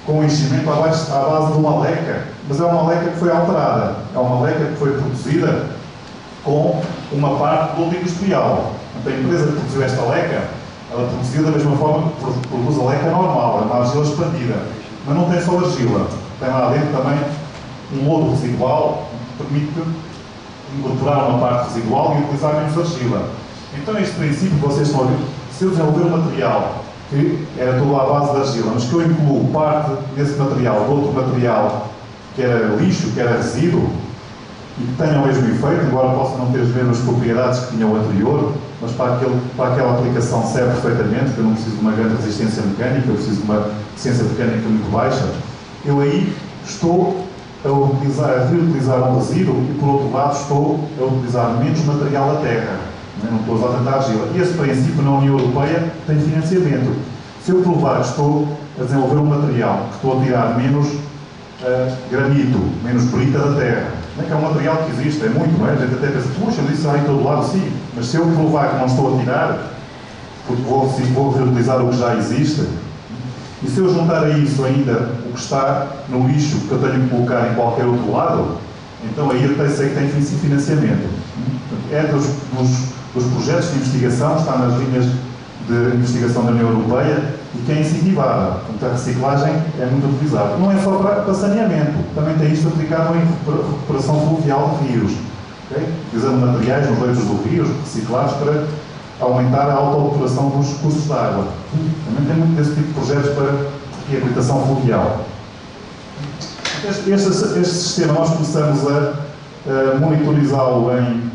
com o enchimento à base de uma leca, mas é uma leca que foi alterada. É uma leca que foi produzida com uma parte do lodo industrial. Então, a empresa que produziu esta leca, ela produziu da mesma forma que produz a leca normal, é uma argila expandida. Mas não tem só argila, tem lá dentro também um lodo residual que permite incorporar uma parte residual e utilizar menos argila. Então, este princípio que vocês estão a ver, se eu desenvolver um material que era todo à base de argila, mas que eu incluo parte desse material, de outro material que era lixo, que era resíduo, e que tenha o mesmo efeito, embora possa não ter as mesmas propriedades que tinha o anterior, mas para aquela aplicação serve perfeitamente, porque eu não preciso de uma grande resistência mecânica, eu preciso de uma eficiência mecânica muito baixa. Eu aí estou a reutilizar um resíduo e, por outro lado, estou a utilizar menos material da terra. Não estou a usar tanta argila. E esse princípio na União Europeia tem financiamento. Se eu provar que estou a desenvolver um material, que estou a tirar menos granito, menos brita da terra, não é que é um material que existe, é muito, não é? A gente até pensa, puxa, isso há em todo lado, sim, mas se eu provar que não estou a tirar, porque vou reutilizar o que já existe, e se eu juntar a isso ainda o que está no lixo que eu tenho que colocar em qualquer outro lado, então aí eu sei que tem financiamento. É dos projetos de investigação, está nas linhas de investigação da União Europeia e que é incentivada. Portanto, a reciclagem é muito utilizada. Não é só para saneamento, também tem isto aplicado em recuperação fluvial de rios. Okay? Utilizando materiais nos leitos dos rios reciclados para aumentar a autodepuração dos recursos de água. Também tem muito desse tipo de projetos para reabilitação fluvial. Este sistema nós começamos a monitorizá-lo em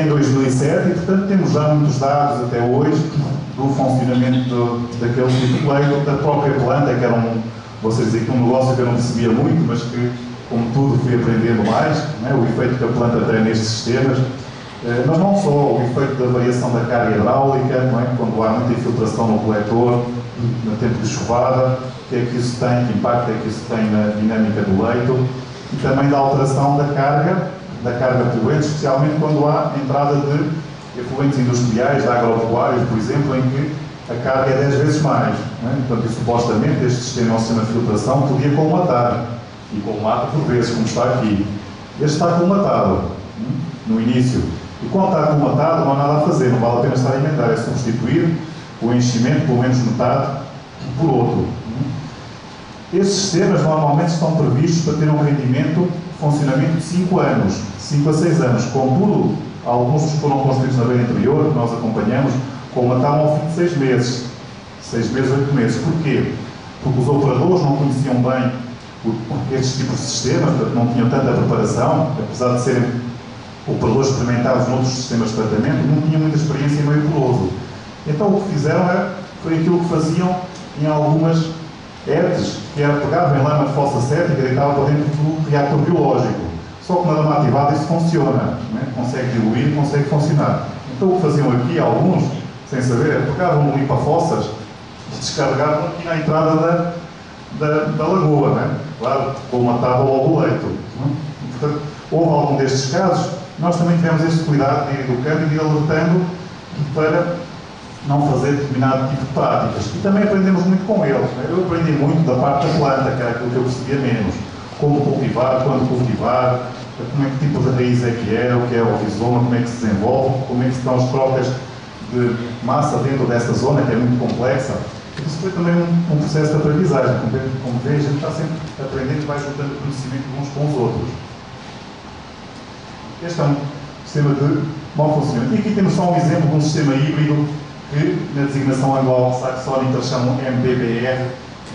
2007 e, portanto, temos já muitos dados até hoje do funcionamento daquele tipo de leito, da própria planta, que era vocês dizem que um negócio que eu não percebia muito, mas que, como tudo, fui aprendendo mais, né, o efeito que a planta tem nestes sistemas, mas não só o efeito da variação da carga hidráulica, não é? Quando há muita infiltração no coletor, no tempo de chuvada, o que é que isso tem, que impacto é que isso tem na dinâmica do leito, e também da alteração da carga poluente, especialmente quando há entrada de efluentes industriais, de agropecuários, por exemplo, em que a carga é 10 vezes mais. Não é? Portanto, e, supostamente, este sistema de filtração podia colmatar, e colmata por vezes, como está aqui. Este está colmatado, no início. E quando está colmatado, não há nada a fazer, não vale a pena estar a emendar, é substituir o enchimento, pelo menos metade, por outro. Estes sistemas normalmente estão previstos para ter um rendimento, funcionamento de 5 anos, 5 a 6 anos. Contudo, alguns que foram construídos na beira interior, que nós acompanhamos, colmataram ao fim de 6 meses. 6 meses, 8 meses. Porquê? Porque os operadores não conheciam bem estes tipos de sistemas, portanto não tinham tanta preparação, apesar de serem operadores experimentados noutros sistemas de tratamento, não tinham muita experiência em meio poroso. Então o que fizeram foi aquilo que faziam em algumas ETs, que era pegavam em lama de fossa cética e deitavam para dentro do reator biológico. Só que na lama ativada isso funciona, não é? Consegue diluir, consegue funcionar. Então o que faziam aqui, alguns, sem saber, é pegavam no limpa-fossas e descarregavam aqui na entrada da lagoa, não é? Claro, colmatavam logo o leito. E, portanto, houve algum destes casos, nós também tivemos este cuidado de ir educando e de ir alertando para não fazer determinado tipo de práticas. E também aprendemos muito com eles. Né? Eu aprendi muito da parte da planta, que era aquilo que eu percebia menos. Como cultivar, quando cultivar, como é que tipo de raiz é, o que é o rizoma, como é que se desenvolve, como é que se dão as trocas de massa dentro dessa zona, que é muito complexa. Isso foi também um processo de aprendizagem. Como vê, a gente está sempre aprendendo e vai juntando conhecimento uns com os outros. Este é um sistema de bom funcionamento. E aqui temos só um exemplo de um sistema híbrido que na designação anglo-saxónica eles chamam MPBR,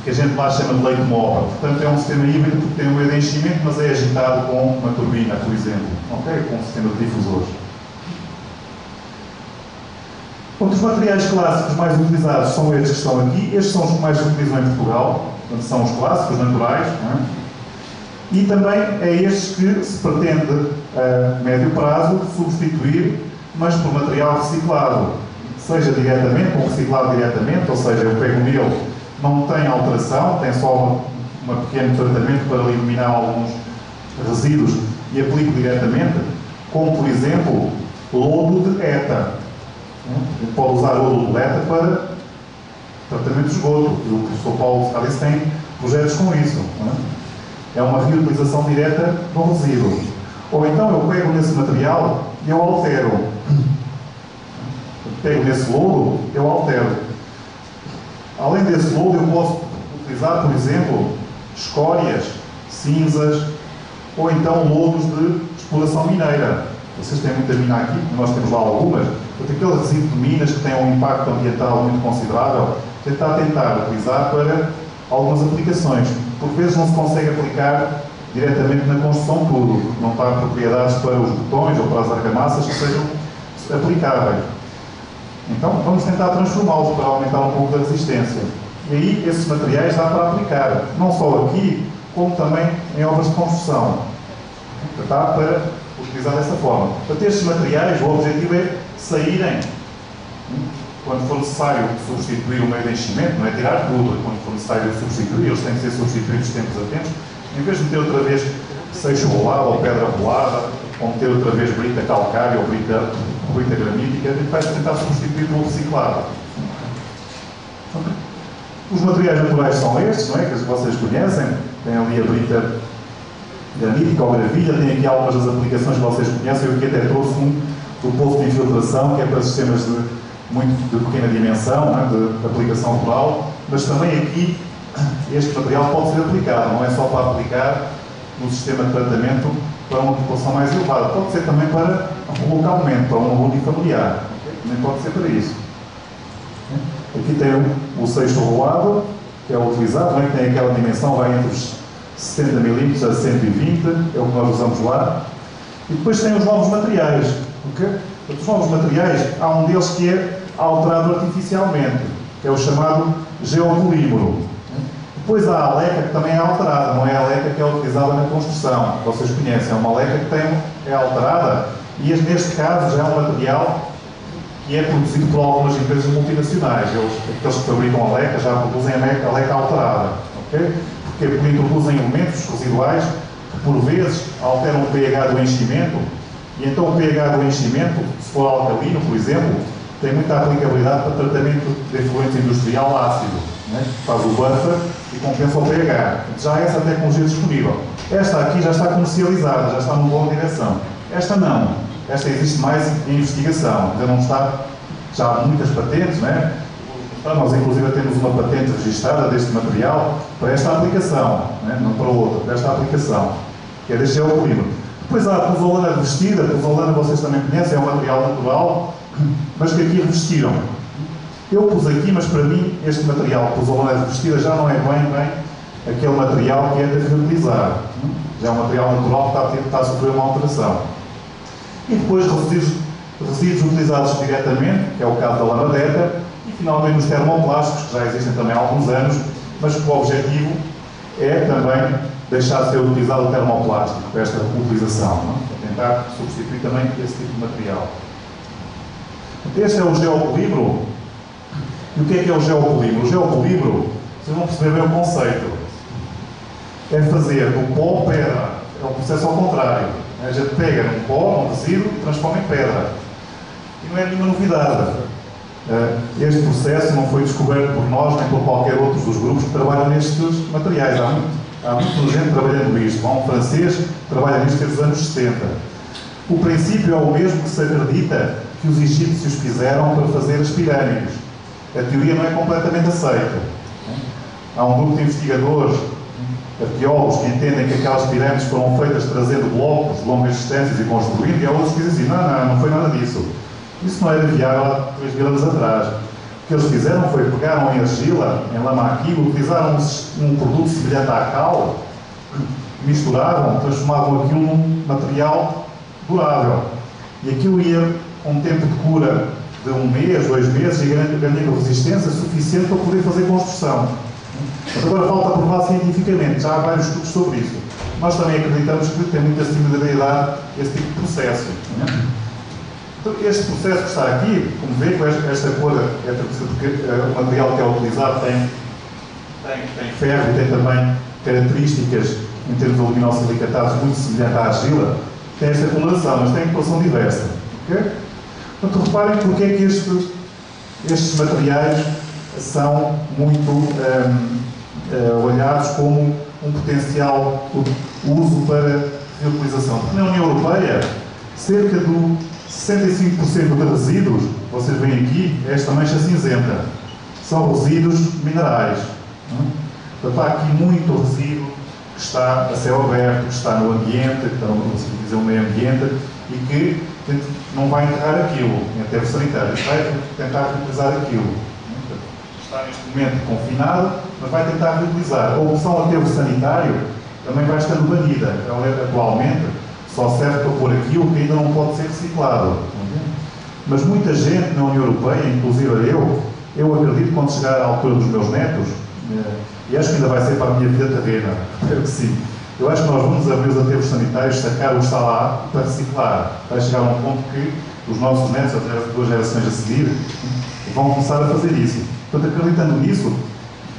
que a gente lá chama de leite móvel. Portanto, é um sistema híbrido porque tem um meio de enchimento, mas é agitado com uma turbina, por exemplo, okay? Com um sistema de difusores. Outros materiais clássicos mais utilizados são estes que estão aqui. Estes são os que mais se utilizam em Portugal, portanto, são os clássicos naturais. Não é? E também é estes que se pretende, a médio prazo, substituir, mas por material reciclado, seja diretamente, ou reciclado diretamente, ou seja, eu pego nele, não tem alteração, tem só um pequeno tratamento para eliminar alguns resíduos e aplico diretamente, como por exemplo, lodo de ETA. Pode usar lodo de ETA para tratamento de esgoto. O professor Paulo Cálice tem projetos com isso. É uma reutilização direta do resíduo. Ou então eu pego nesse material e eu altero. Pego nesse lodo, eu altero. Além desse lodo, eu posso utilizar, por exemplo, escórias, cinzas, ou então lodos de exploração mineira. Vocês têm muita mina aqui, nós temos lá algumas. Aquele resíduo de minas que tem um impacto ambiental muito considerável, tentar utilizar para algumas aplicações. Por vezes não se consegue aplicar diretamente na construção tudo, porque não está propriedades para os betões ou para as argamassas que sejam aplicáveis. Então vamos tentar transformá-los para aumentar um pouco da resistência. E aí esses materiais dá para aplicar, não só aqui, como também em obras de construção. Dá para utilizar dessa forma. Portanto, estes materiais, o objetivo é saírem, quando for necessário substituir o meio de enchimento, não é tirar tudo, quando for necessário substituir, eles têm que ser substituídos de tempos a tempos, em vez de meter outra vez seixo rolado ou pedra rolada, ou meter outra vez brita calcária ou brita granítica, a gente vai tentar substituir pelo reciclado. Os materiais naturais são estes, não é? Que vocês conhecem, tem ali a brita granítica ou gravilha, tem aqui algumas das aplicações que vocês conhecem, eu aqui até trouxe do poço de infiltração, que é para sistemas de pequena dimensão, não é? De aplicação rural, mas também aqui este material pode ser aplicado, não é só para aplicar no sistema de tratamento para uma população mais elevada, pode ser também para localmente, para uma unifamiliar, também pode ser para isso. Aqui tem o seixo rolado, que é utilizado, não é? Que tem aquela dimensão, vai entre os 60 mm a 120, é o que nós usamos lá. E depois tem os novos materiais. Okay? Os novos materiais, há um deles que é alterado artificialmente, que é o chamado geopolímero. Depois há a leca, que também é alterada, não é a leca que é utilizada na construção. Vocês conhecem, é uma leca que é alterada, e neste caso já é um material que é produzido por algumas empresas multinacionais. Aqueles que fabricam a leca já produzem a leca alterada. Okay? Porque introduzem elementos residuais que, por vezes, alteram o pH do enchimento, e então o pH do enchimento, se for alcalino, por exemplo, tem muita aplicabilidade para tratamento de efluente industrial ácido. Né? Faz o buffer e compensa o pH. Já há essa tecnologia disponível. Esta aqui já está comercializada, já está numa boa direção. Esta não. Esta existe mais em investigação. Ainda não está, já há muitas patentes, né? Nós inclusive temos uma patente registrada deste material para esta aplicação, né? Não para outra, para esta aplicação, que é deste geopolímero. Depois há a pozolana revestida. A pozolana vocês também conhecem, é um material natural, mas que aqui revestiram. Eu pus aqui, mas para mim este material, pozolana revestida, já não é bem aquele material que é de reutilizar. Já é um material natural que está a sofrer uma alteração. E depois resíduos utilizados diretamente, que é o caso da lama d'eta, e finalmente os termoplásticos, que já existem também há alguns anos, mas que o objetivo é também deixar de ser utilizado o termoplástico para esta utilização, para tentar substituir também esse tipo de material. Este é o geopolímero. E o que é o geopolímero? O geopolímero, vocês vão perceber bem o conceito. É fazer do pó pedra. É um processo ao contrário. A gente pega num pó, num resíduo, e transforma em pedra. E não é nenhuma novidade. Este processo não foi descoberto por nós, nem por qualquer outro dos grupos que trabalham nestes materiais. Há muita gente trabalhando isto. Há um francês que trabalha nisto desde os anos 70. O princípio é o mesmo que se acredita que os egípcios fizeram para fazer as pirâmides. A teoria não é completamente aceita. Há um grupo de investigadores, arqueólogos, que entendem que aquelas pirâmides foram feitas trazendo blocos de longas distâncias e construindo, e há outros que dizem assim, não foi nada disso. Isso não era viável há 3 mil anos atrás. O que eles fizeram foi pegaram em argila, em lama aquilo, utilizaram um produto semelhante à cal, misturavam, transformavam aquilo num material durável. E aquilo ia, com um tempo de cura de 1 mês, 2 meses, e ganhando resistência suficiente para poder fazer construção. Mas agora falta provar cientificamente, já há vários estudos sobre isso. Nós também acreditamos que tem muita similaridade esse tipo de processo. Então, este processo que está aqui, como vê, com esta cor, porque o material que é utilizado tem ferro e tem também características, em termos de aluminossilicatados, muito semelhante à argila, tem esta coloração, mas tem coloração diversa. Okay? Portanto, reparem porque é que estes materiais são muito olhados como um potencial uso para reutilização. Na União Europeia, cerca de 65% de resíduos, vocês veem aqui, esta mancha cinzenta, são resíduos minerais. Portanto, há aqui muito resíduo que está a céu aberto, que está no ambiente, que está no meio ambiente, e que não vai enterrar aquilo em aterro sanitário, vai tentar reutilizar aquilo. Está neste momento confinado, mas vai tentar reutilizar. A opção aterro sanitário também vai estando banida. Ela atualmente só serve para pôr aquilo que ainda não pode ser reciclado. Mas muita gente na União Europeia, inclusive eu acredito que quando chegar à altura dos meus netos, e acho que ainda vai ser para a minha vida terrena, espero que sim, eu acho que nós vamos abrir os aterros sanitários, sacar o que está lá para reciclar. Vai chegar a um ponto que os nossos netos, as 2 gerações a seguir, vão começar a fazer isso. Portanto, acreditando nisso,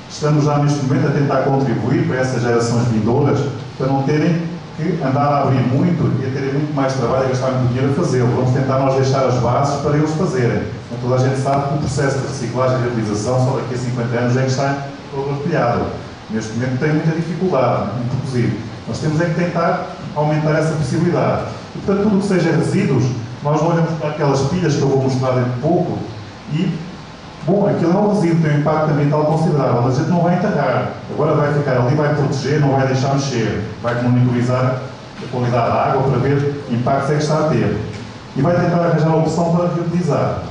estamos já neste momento a tentar contribuir para essas gerações vindouras, para não terem que andar a abrir muito e a terem muito mais trabalho e gastar muito dinheiro a fazê-lo. Vamos tentar nós deixar as bases para eles fazerem. Então, toda a gente sabe que o processo de reciclagem e reutilização só daqui a 50 anos é que está todo arpelhado. Neste momento tem muita dificuldade em produzir. Nós temos é que tentar aumentar essa possibilidade. E, portanto, tudo o que seja resíduos, nós olhamos para aquelas pilhas que eu vou mostrar dentro de pouco e, bom, aquilo é um resíduo, tem um impacto ambiental considerável, mas a gente não vai enterrar. Agora vai ficar ali, vai proteger, não vai deixar mexer. Vai monitorizar a qualidade da água para ver que impactos é que está a ter. E vai tentar arranjar uma opção para reutilizar.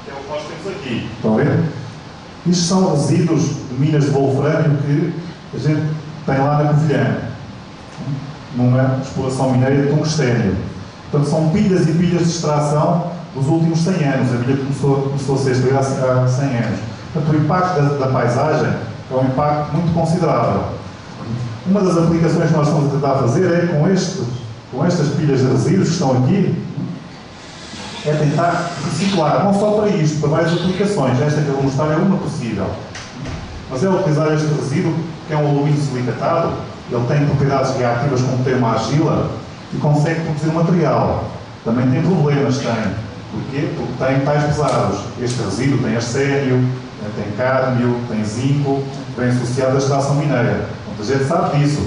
É o que nós temos aqui. Estão a ver? Isto são resíduos de minas de wolframio que a gente tem lá na Covilhã, numa exploração mineira de tungstênio. Portanto, são pilhas e pilhas de extração dos últimos 100 anos. A milha começou a ser extraída há 100 anos. Portanto, o impacto da paisagem é um impacto muito considerável. Uma das aplicações que nós estamos a tentar fazer é com estas pilhas de resíduos que estão aqui, é tentar reciclar, não só para isto, para várias aplicações. Esta que eu vou mostrar é uma possível. Mas é utilizar este resíduo, que é um alumínio silicatado, ele tem propriedades reativas como tem uma argila e consegue produzir um material. Também tem problemas, tem. Porquê? Porque tem metais pesados. Este resíduo tem arsénio, tem cádmio, tem zinco, vem associado à extração mineira. Muita gente sabe disso,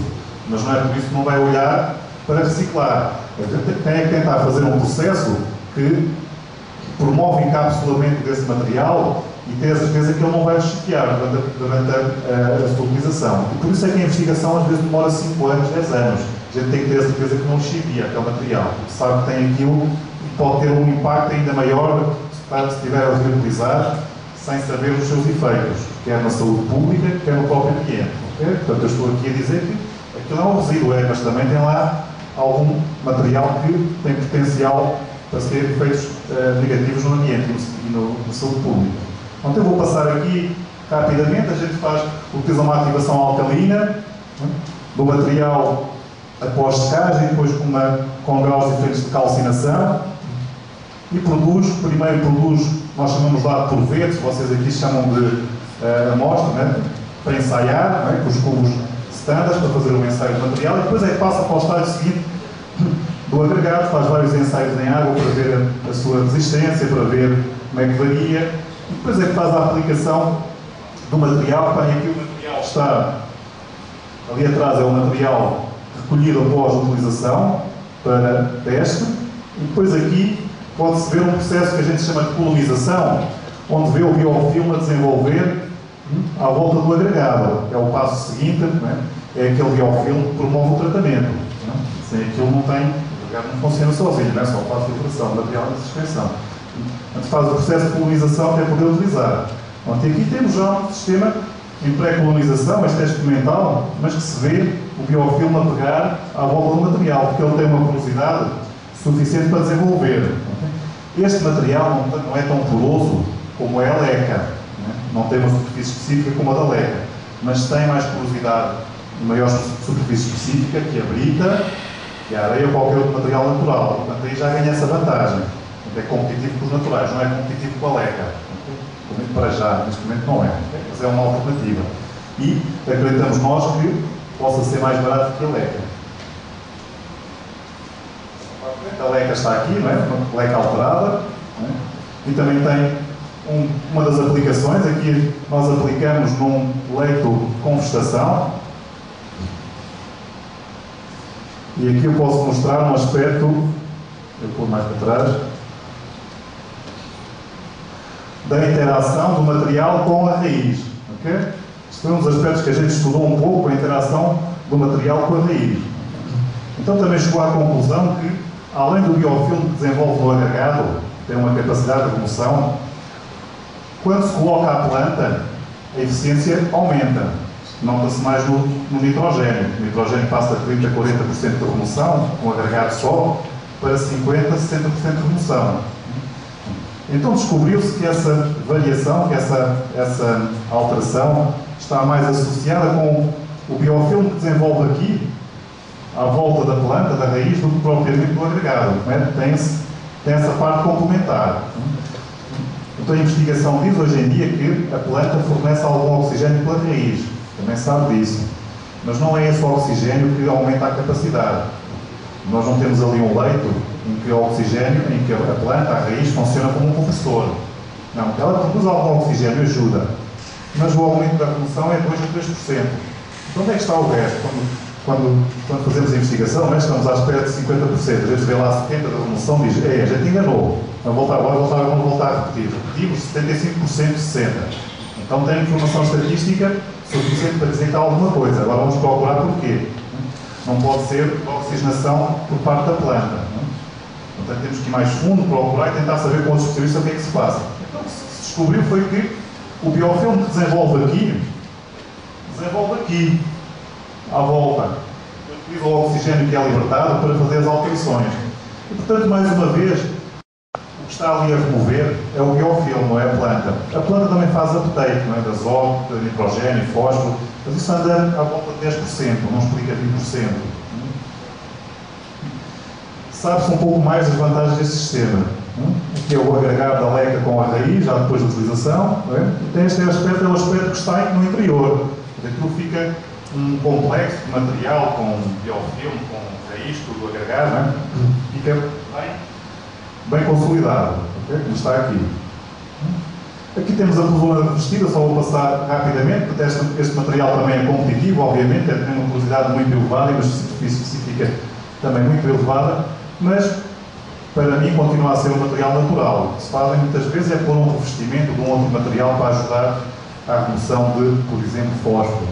mas não é por isso que não vai olhar para reciclar. A gente tem que tentar fazer um processo que promove o encapsulamento desse material e ter a certeza que ele não vai chiquear durante a sua utilização. E por isso é que a investigação às vezes demora 5 anos, 10 anos. A gente tem que ter a certeza que não chiqueia aquele material, porque sabe que tem aquilo e pode ter um impacto ainda maior se estiver a reutilizar sem saber os seus efeitos, quer na saúde pública, quer no próprio ambiente. Okay? Portanto, eu estou aqui a dizer que aquilo é um resíduo, mas também tem lá algum material que tem potencial para ter efeitos negativos no ambiente e na saúde pública. Então, eu vou passar aqui rapidamente. A gente utiliza uma ativação alcalina do material após secagem, depois com graus diferentes de calcinação e primeiro produz, nós chamamos lá de torvete, vocês aqui chamam de amostra, né? Para ensaiar, né? Com os cubos standards para fazer um ensaio de material e depois é que passa para o estágio seguinte do agregado, faz vários ensaios em água para ver a sua resistência, para ver como é que varia, e depois é que faz a aplicação do material. Bem, aqui o material está, ali atrás é o material recolhido após a utilização para teste, e depois aqui pode-se ver um processo que a gente chama de colonização, onde vê o biofilme a desenvolver à volta do agregado. É o passo seguinte, não é aquele biofilme que promove o tratamento. Não é? Sem aquilo não tem, o agregado não funciona sozinho, não é só o passo de filtração, material de suspensão. Antes faz o processo de colonização que é poder utilizar. Bom, aqui temos já um sistema em pré-colonização, este é experimental, mas que se vê o biofilme a pegar à volta do material, porque ele tem uma porosidade suficiente para desenvolver. Este material não é tão poroso como é a leca, não tem uma superfície específica como a da leca, mas tem mais porosidade e maior superfície específica que a brita, que a areia ou qualquer outro material natural. Portanto, aí já ganha essa vantagem. É competitivo com os naturais, não é competitivo com a leca. Para já, neste momento não é, mas é uma alternativa. E acreditamos nós que possa ser mais barato que a leca. A leca está aqui, não é? Uma leca alterada, não é? E também tem uma das aplicações. Aqui nós aplicamos num leito com vegetação. E aqui eu posso mostrar um aspecto, eu vou mais para trás, da interação do material com a raiz. Okay? Este foi um dos aspectos que a gente estudou um pouco, a interação do material com a raiz. Então também chegou à conclusão que, além do biofilme que desenvolve no agregado, tem uma capacidade de remoção, quando se coloca a planta, a eficiência aumenta. Nota-se mais no nitrogênio. O nitrogênio passa de 30% a 40% de remoção, com o agregado só, para 50% a 60% de remoção. Então descobriu-se que essa variação, que essa alteração está mais associada com o biofilme que desenvolve aqui, à volta da planta, da raiz, do que propriamente do agregado. Tem essa parte complementar. Então a investigação diz hoje em dia que a planta fornece algum oxigênio pela raiz. Também sabe disso. Mas não é esse oxigênio que aumenta a capacidade. Nós não temos ali um leito em que o oxigênio, em que a planta, a raiz, funciona como um compressor. Não, ela produz algum oxigênio, ajuda. Mas o aumento da remoção é 2 a 3%. Então onde é que está o resto? Quando fazemos a investigação, né, estamos à espera de 50%. Às vezes vê lá 70% da remoção e diz: a gente enganou. Vamos voltar a repetir. Repetimos 75% de 60%. Então tem informação estatística suficiente para dizer que há alguma coisa. Agora vamos procurar porquê. Não pode ser oxigenação por parte da planta. Portanto, temos que ir mais fundo, procurar e tentar saber com os especialistas o que é que se passa. Então, o que se descobriu foi que o biofilme que desenvolve aqui, à volta, utiliza o oxigênio que é libertado para fazer as alterações. E, portanto, mais uma vez, o que está ali a remover é o biofilme, não é a planta. A planta também faz uptake, não é? De azoto, de nitrogênio, fósforo, mas isso anda à volta de 10%, não explica 20%. Sabe-se um pouco mais das vantagens deste sistema, que é o agregar da leca com a raiz, já depois da utilização, não é? E tem este aspecto, é o aspecto que está no interior. Aquilo fica um complexo de material com biofilme, com raiz, tudo agregado, não é? Fica bem consolidado, okay? Como está aqui. Aqui temos a coluna revestida, só vou passar rapidamente, porque este material também é competitivo, obviamente, tem uma porosidade muito elevada e uma superfície específica também muito elevada, mas para mim continua a ser um material natural. O que se faz muitas vezes é pôr um revestimento de um outro material para ajudar à remoção de, por exemplo, fósforo.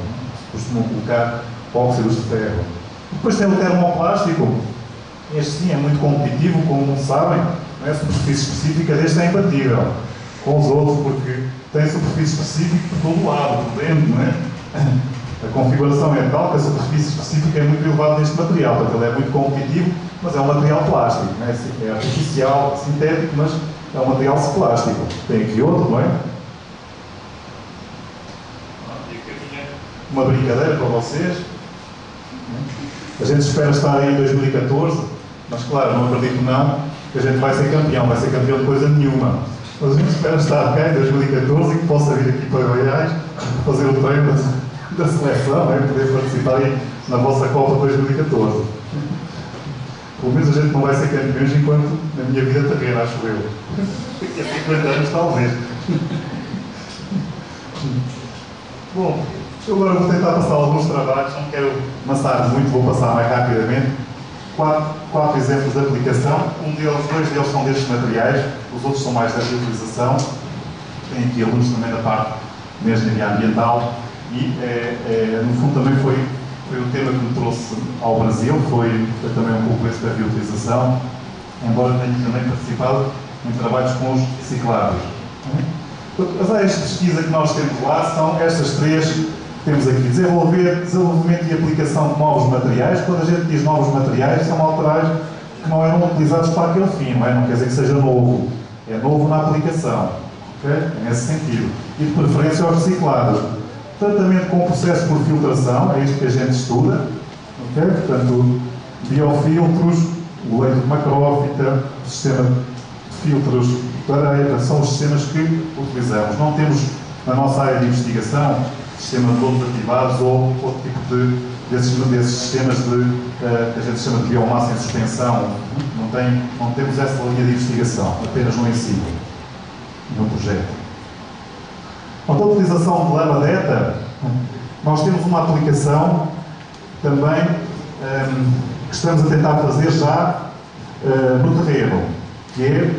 Costumam colocar óxidos de ferro. Depois tem o termoplástico. Este sim é muito competitivo, como sabem, a superfície específica deste é imbatível com os outros, porque tem superfície específica por todo lado, por dentro, não é? A configuração é tal que a superfície específica é muito elevada neste material, porque ele é muito competitivo, mas é um material plástico, não é? É artificial, sintético, mas é um material plástico. Tem aqui outro, não é? Uma brincadeira para vocês. A gente espera estar aí em 2014, mas claro, não acredito não que a gente vai ser campeão de coisa nenhuma. Mas a gente espera estar cá em 2014 e que possa vir aqui para Goiás fazer o treino da seleção, né? Poder participar aí na vossa Copa 2014. Pelo menos a gente não vai ser campeões enquanto na minha vida terrena, acho eu. Daqui a 50 anos talvez. Bom, eu agora vou tentar passar alguns trabalhos, não quero amassar muito, vou passar mais rapidamente. Quatro exemplos de aplicação. Dois deles são destes materiais, os outros são mais da reutilização. Tem aqui alunos também da parte de engenharia ambiental e, no fundo, também foi o tema que me trouxe ao Brasil, foi também um pouco esse da reutilização, embora tenha também participado em trabalhos com os recicláveis. As áreas de pesquisa que nós temos lá são estas três que temos aqui. Desenvolvimento e aplicação de novos materiais. Quando a gente diz novos materiais, são materiais que não eram utilizados para aquele fim, não é? Não quer dizer que seja novo. É novo na aplicação, okay? Nesse sentido. E de preferência aos reciclados. Tratamento com processo por filtração, é isto que a gente estuda, okay? Portanto, biofiltros, o leito de macrófita, o sistema de filtros de areia, são os sistemas que utilizamos. Não temos na nossa área de investigação sistema de lodos ativados ou outro tipo desses sistemas que a gente chama de biomassa em suspensão. Não temos essa linha de investigação, apenas no ensino, no projeto. Quanto à utilização de lama de éter, nós temos uma aplicação também que estamos a tentar fazer já no terreno, que é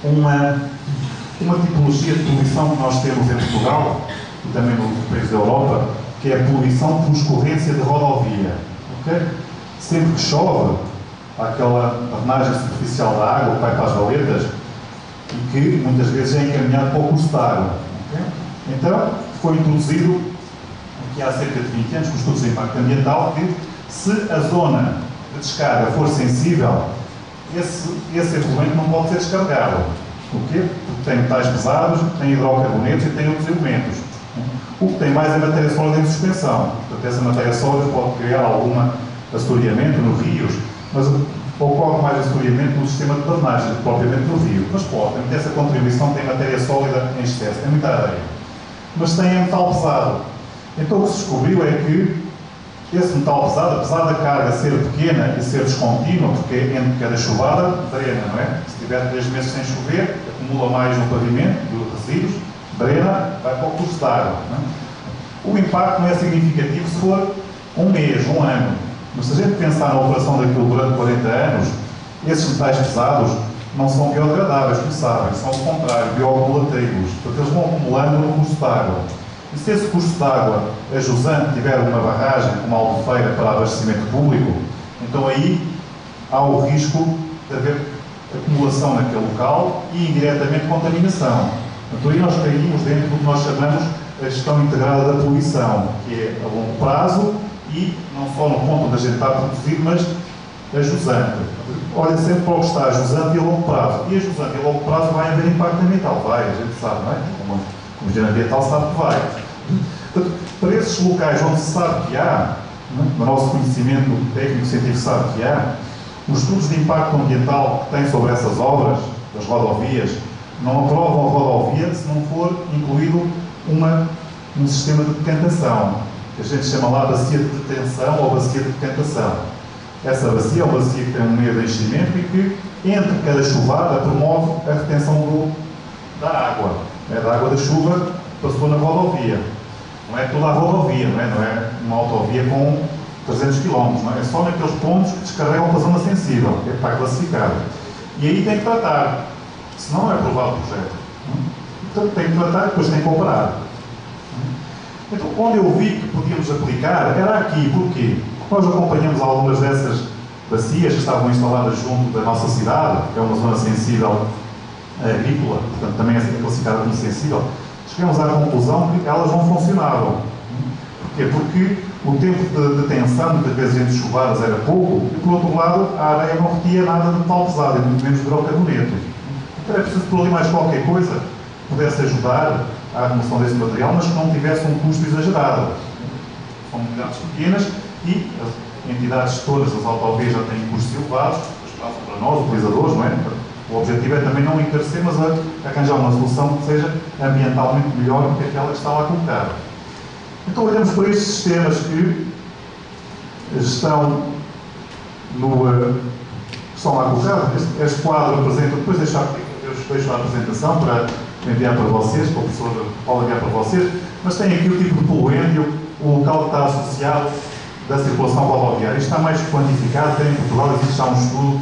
uma tipologia de poluição que nós temos em Portugal e também no país da Europa, que é a poluição por escorrência de rodovia. Okay? Sempre que chove, há aquela drenagem superficial da água que vai para as valetas e que muitas vezes é encaminhado para o curso de água. Okay? Então, foi introduzido, aqui há cerca de 20 anos, com estudos de impacto ambiental, que se a zona de descarga for sensível, esse efluente não pode ser descarregado. O quê? Porque tem metais pesados, tem hidrocarbonetos e tem outros elementos. O que tem mais é matéria sólida em suspensão. Portanto, essa matéria sólida pode criar algum assoreamento nos rios, mas ocorre mais assoreamento no sistema de drenagem, propriamente no rio. Mas pode, essa contribuição tem matéria sólida em excesso, é muita areia. Mas tem metal pesado. Então o que se descobriu é que esse metal pesado, apesar da carga ser pequena e ser descontínua, porque entre cada chuvada drena, não é? Se tiver 3 meses sem chover, acumula mais no pavimento de resíduos, drena, vai para o curso de água. Não é? O impacto não é significativo se for um mês, um ano. Mas se a gente pensar na operação daquilo durante 40 anos, esses metais pesados não são biodegradáveis, como sabem, são ao contrário, bioacumulativos. Portanto, eles vão acumulando no curso de água. E se esse curso de água, a jusante, tiver uma barragem, uma albufeira para abastecimento público, então aí há o risco de haver acumulação naquele local e indiretamente contaminação. Então aí nós caímos dentro do que nós chamamos a gestão integrada da poluição, que é a longo prazo e não só no ponto onde a gente está a produzir, mas a jusante. Olha sempre para o que está a jusante e a longo prazo. E a jusante e a longo prazo vai haver impacto ambiental, vai, a gente sabe, não é? Como engenheiro ambiental sabe que vai. Portanto, para esses locais onde se sabe que há, no nosso conhecimento técnico-científico sabe que há, os estudos de impacto ambiental que têm sobre essas obras, das rodovias, não aprovam a rodovia se não for incluído um sistema de decantação, que a gente chama lá bacia de detenção ou bacia de decantação. Essa bacia é uma bacia que tem um meio de enchimento e que, entre cada chuvada, promove a retenção da água. Da água da chuva passou na rodovia. Não é toda a rodovia, não é uma autovia com 300 km, não é? É só naqueles pontos que descarregam para a zona sensível, que está classificada. E aí tem que tratar, senão não é aprovado o projeto. Portanto, tem que tratar e depois tem que operar. Então, onde eu vi que podíamos aplicar era aqui. Porquê? Porque nós acompanhamos algumas dessas bacias que estavam instaladas junto da nossa cidade, que é uma zona sensível agrícola, portanto também é classificada como sensível. Chegamos à conclusão que elas não funcionavam. Porquê? Porque o tempo de detenção, muitas vezes entre chuvadas, era pouco, e por outro lado, a areia não retia nada de metal pesado, e muito menos de hidrocarbonetos. Então era preciso por ali mais qualquer coisa que pudesse ajudar à remoção desse material, mas que não tivesse um custo exagerado. São unidades pequenas e as entidades todas, as autovias já têm custos elevados, para nós, utilizadores, não é? O objetivo é também não encarecer, mas arranjar uma solução que seja ambientalmente melhor do que aquela que está lá colocada. Então olhamos para estes sistemas que estão lá colocados. Este quadro apresenta, depois deixo a apresentação para enviar para vocês, para o professor Paulo enviar para vocês, mas tem aqui o tipo de poluente, o local que está associado da circulação rodoviária. Isto está mais quantificado, tem em Portugal, existe já um estudo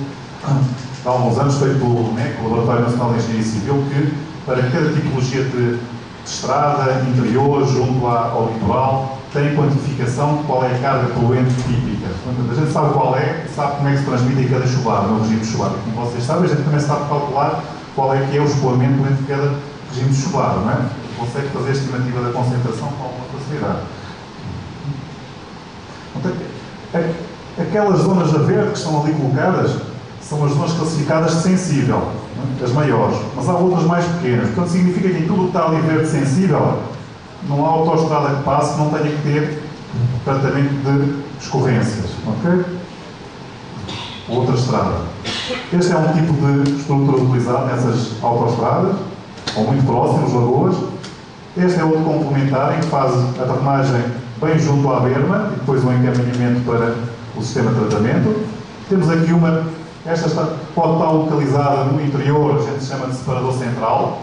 há alguns anos feito pelo LNEC, o Laboratório Nacional de Engenharia Civil, que para cada tipologia de estrada, interior, junto ao litoral, tem quantificação de qual é a carga poluente típica. Portanto, a gente sabe qual é e sabe como é que se transmite em cada chuvada, no regime de chuvada. Como vocês sabem, a gente também sabe calcular qual é que é o escoamento entre cada regime de chuvada, não é? Consegue fazer a estimativa da concentração com alguma facilidade. Portanto, a Aquelas zonas a verde que estão ali colocadas são as zonas classificadas de sensível, as maiores, mas há outras mais pequenas. Portanto, significa que em tudo o que está ali verde sensível, não há autoestrada que passe que não tenha que ter tratamento de escorrências. Ok? Outra estrada. Este é um tipo de estrutura utilizada nessas autoestradas, ou muito próximos, lagoas. Este é outro complementar em que faz a drenagem bem junto à berma e depois o encaminhamento para o sistema de tratamento. Temos aqui esta pode estar localizada no interior, a gente chama de separador central,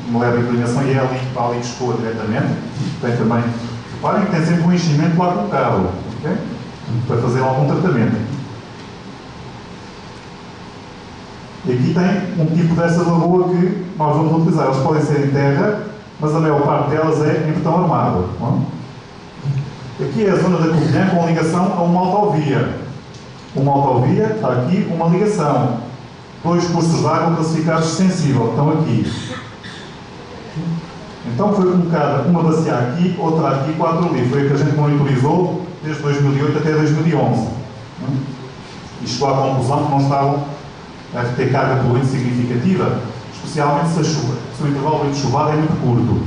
uma leve inclinação e é ali para ali que escoa diretamente. Tem também, reparem que tem sempre um enchimento lá colocado, okay? Para fazer algum tratamento. E aqui tem um tipo dessa lagoa que nós vamos utilizar. Elas podem ser em terra, mas a maior parte delas é em betão armado. Aqui é a zona da Covilhã com ligação a uma autovia. Uma autovia, está aqui, uma ligação. 2 cursos de água classificados sensível, estão aqui. Então foi colocada uma bacia aqui, outra aqui, 4 ali. Foi a que a gente monitorizou desde 2008 até 2011. E chegou à conclusão que não estavam a ter carga poluente significativa, especialmente se o intervalo de chuvada é muito curto.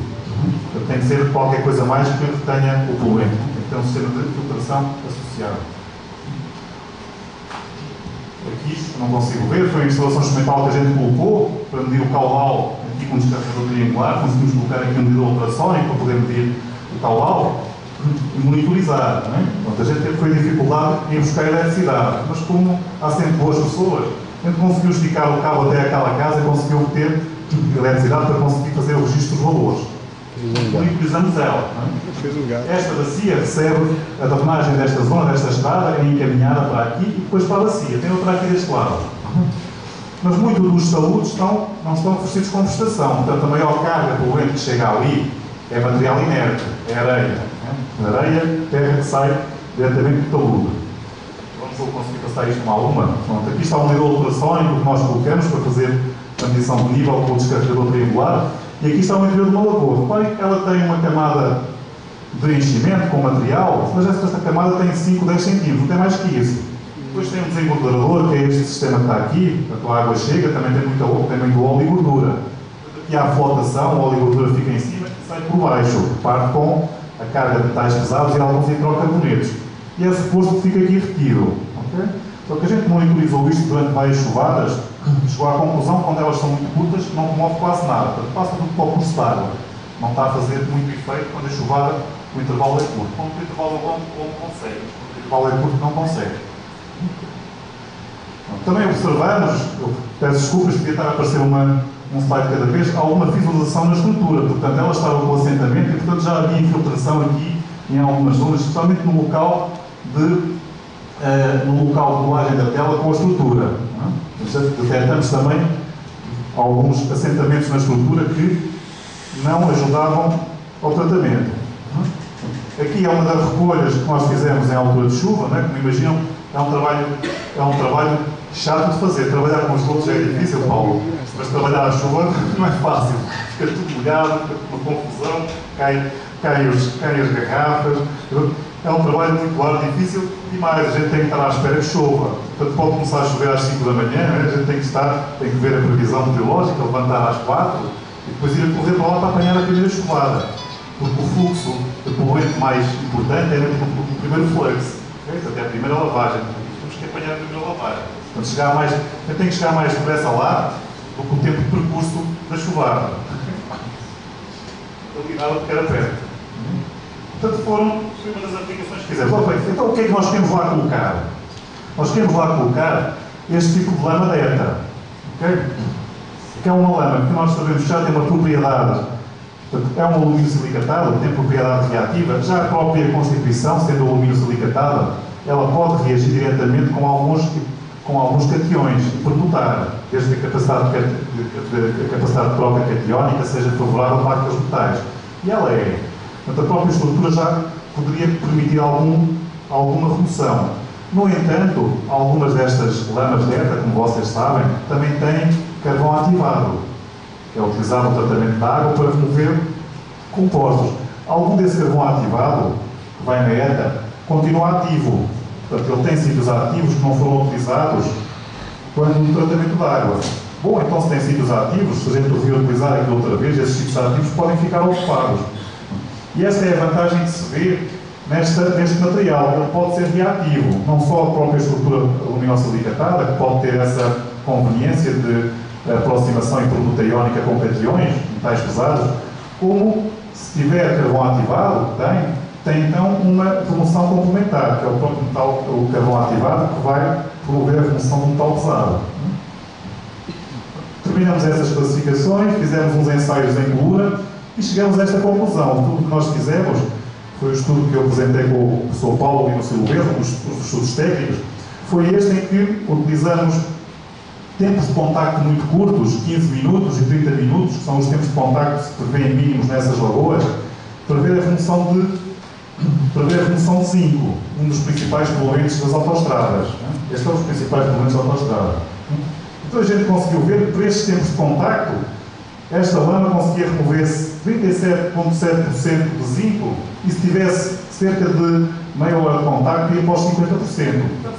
Portanto, tem que ser qualquer coisa mais que retenha o poluente. Tem que ter um sistema de filtração associado. Aqui, não consigo ver, foi a instalação experimental que a gente colocou para medir o caudal aqui com um descarregador triangular. Conseguimos colocar aqui um medidor ultrassónico para poder medir o caudal e monitorizar. Não é? Portanto, a gente foi dificuldade em buscar eletricidade, mas como há sempre boas pessoas, a gente conseguiu esticar o cabo até aquela casa e conseguiu obter eletricidade para conseguir fazer o registro dos valores. Monitorizamos ela. Esta bacia recebe a drenagem desta zona, desta estrada, é encaminhada para aqui e depois para a bacia. Tem outra aqui deste lado. Mas muitos dos taludes não estão revestidos com vegetação. Portanto, a maior carga poluente que chega ali é material inerte, é areia. Areia, terra que sai diretamente do talude. Vamos conseguir passar isto com alguma. Pronto, aqui está um medidor ultrassónico que nós colocamos para fazer a medição de nível com o descarregador triangular. E aqui está o interior de uma lagoa. Reparem que ela tem uma camada de enchimento com material, mas esta camada tem 5, 10 centímetros, não tem mais que isso. Depois tem um desengordurador, que é este sistema que está aqui, portanto a água chega, também tem muito óleo e gordura. Aqui há a flotação, o óleo e gordura fica em cima e sai por baixo, parte com a carga de metais pesados e alguns hidrocarbonetos. E esse posto fica aqui retido. Okay? Só que a gente monitorizou isto durante várias chuvadas, chegou à conclusão que quando elas são muito curtas não comove quase nada, portanto passa tudo para o curso de água. Não está a fazer muito efeito quando a chuvada o intervalo é curto. Quando o intervalo é longo, consegue. Quando o intervalo é curto, não consegue. Também observamos, eu peço desculpas, podia estar a aparecer um slide cada vez, alguma fissuralização na estrutura. Portanto, ela estava com o assentamento e, portanto, já havia infiltração aqui em algumas zonas, especialmente no local de colagem da tela com a estrutura. Detectamos também alguns assentamentos na estrutura que não ajudavam ao tratamento. Aqui é uma das recolhas que nós fizemos em altura de chuva, não é? Como imaginam, é um trabalho chato de fazer. Trabalhar com os outros é difícil, Paulo, mas trabalhar à chuva não é fácil. Fica tudo molhado, fica uma confusão, caem as garrafas. É um trabalho muito árduo, difícil e mais, a gente tem que estar à espera que chova. Portanto, pode começar a chover às 5 da manhã, a gente tem que ver a previsão meteorológica, levantar às 4 e depois ir a correr para lá para apanhar a primeira chuvada. Porque o fluxo de poluente mais importante é o primeiro fluxo, okay? Até a primeira lavagem. Temos que apanhar a primeira lavagem. Portanto, eu tenho que chegar mais depressa lá do que o tempo de percurso da chuvada. Eu ligava porque era perto. Portanto, foi uma das aplicações que fizemos. Então, o que é que nós queremos lá colocar? Nós queremos lá colocar este tipo de lama delta. Okay? Que é uma lama que nós sabemos que já tem uma propriedade. Portanto, é um alumínio silicatado, tem propriedade reativa. Já a própria constituição, sendo alumínio silicatada, ela pode reagir diretamente com alguns cationes e permutar, desde que a capacidade de troca catiónica seja favorável para aqueles metais. E ela é. Portanto, a própria estrutura já poderia permitir alguma remoção. No entanto, algumas destas lamas delta, como vocês sabem, também têm carvão ativado, que é utilizado no tratamento da água para remover compostos. Algum desse carvão ativado, que vai na ETA, continua ativo. Portanto, ele tem sítios ativos que não foram utilizados quando no tratamento da água. Bom, então se tem sítios ativos, se a gente reutilizar aquilo outra vez, esses sítios ativos podem ficar ocupados. E essa é a vantagem que se vê neste material. Ele pode ser reativo, não só a própria estrutura luminoso-silicatada, que pode ter essa conveniência de aproximação em produta iónica com cationes, metais pesados, como se tiver carvão ativado, tem então uma remoção complementar, que é o próprio metal, o carvão ativado, que vai promover a remoção do metal pesado. Terminamos essas classificações, fizemos uns ensaios em coluna e chegamos a esta conclusão. Tudo o que nós fizemos foi o estudo que eu apresentei com o professor Paulo e no seu governo, os estudos técnicos, foi este em que utilizamos tempos de contacto muito curtos, 15 minutos e 30 minutos, que são os tempos de contacto que se prevêem mínimos nessas lagoas, para ver a remoção de zinco, um dos principais poluentes das autoestradas. Estes são os principais poluentes da autoestrada. Então a gente conseguiu ver que por estes tempos de contacto, esta lama conseguia remover 37,7% de zinco e se tivesse cerca de meia hora de contacto ia para os 50%. Portanto,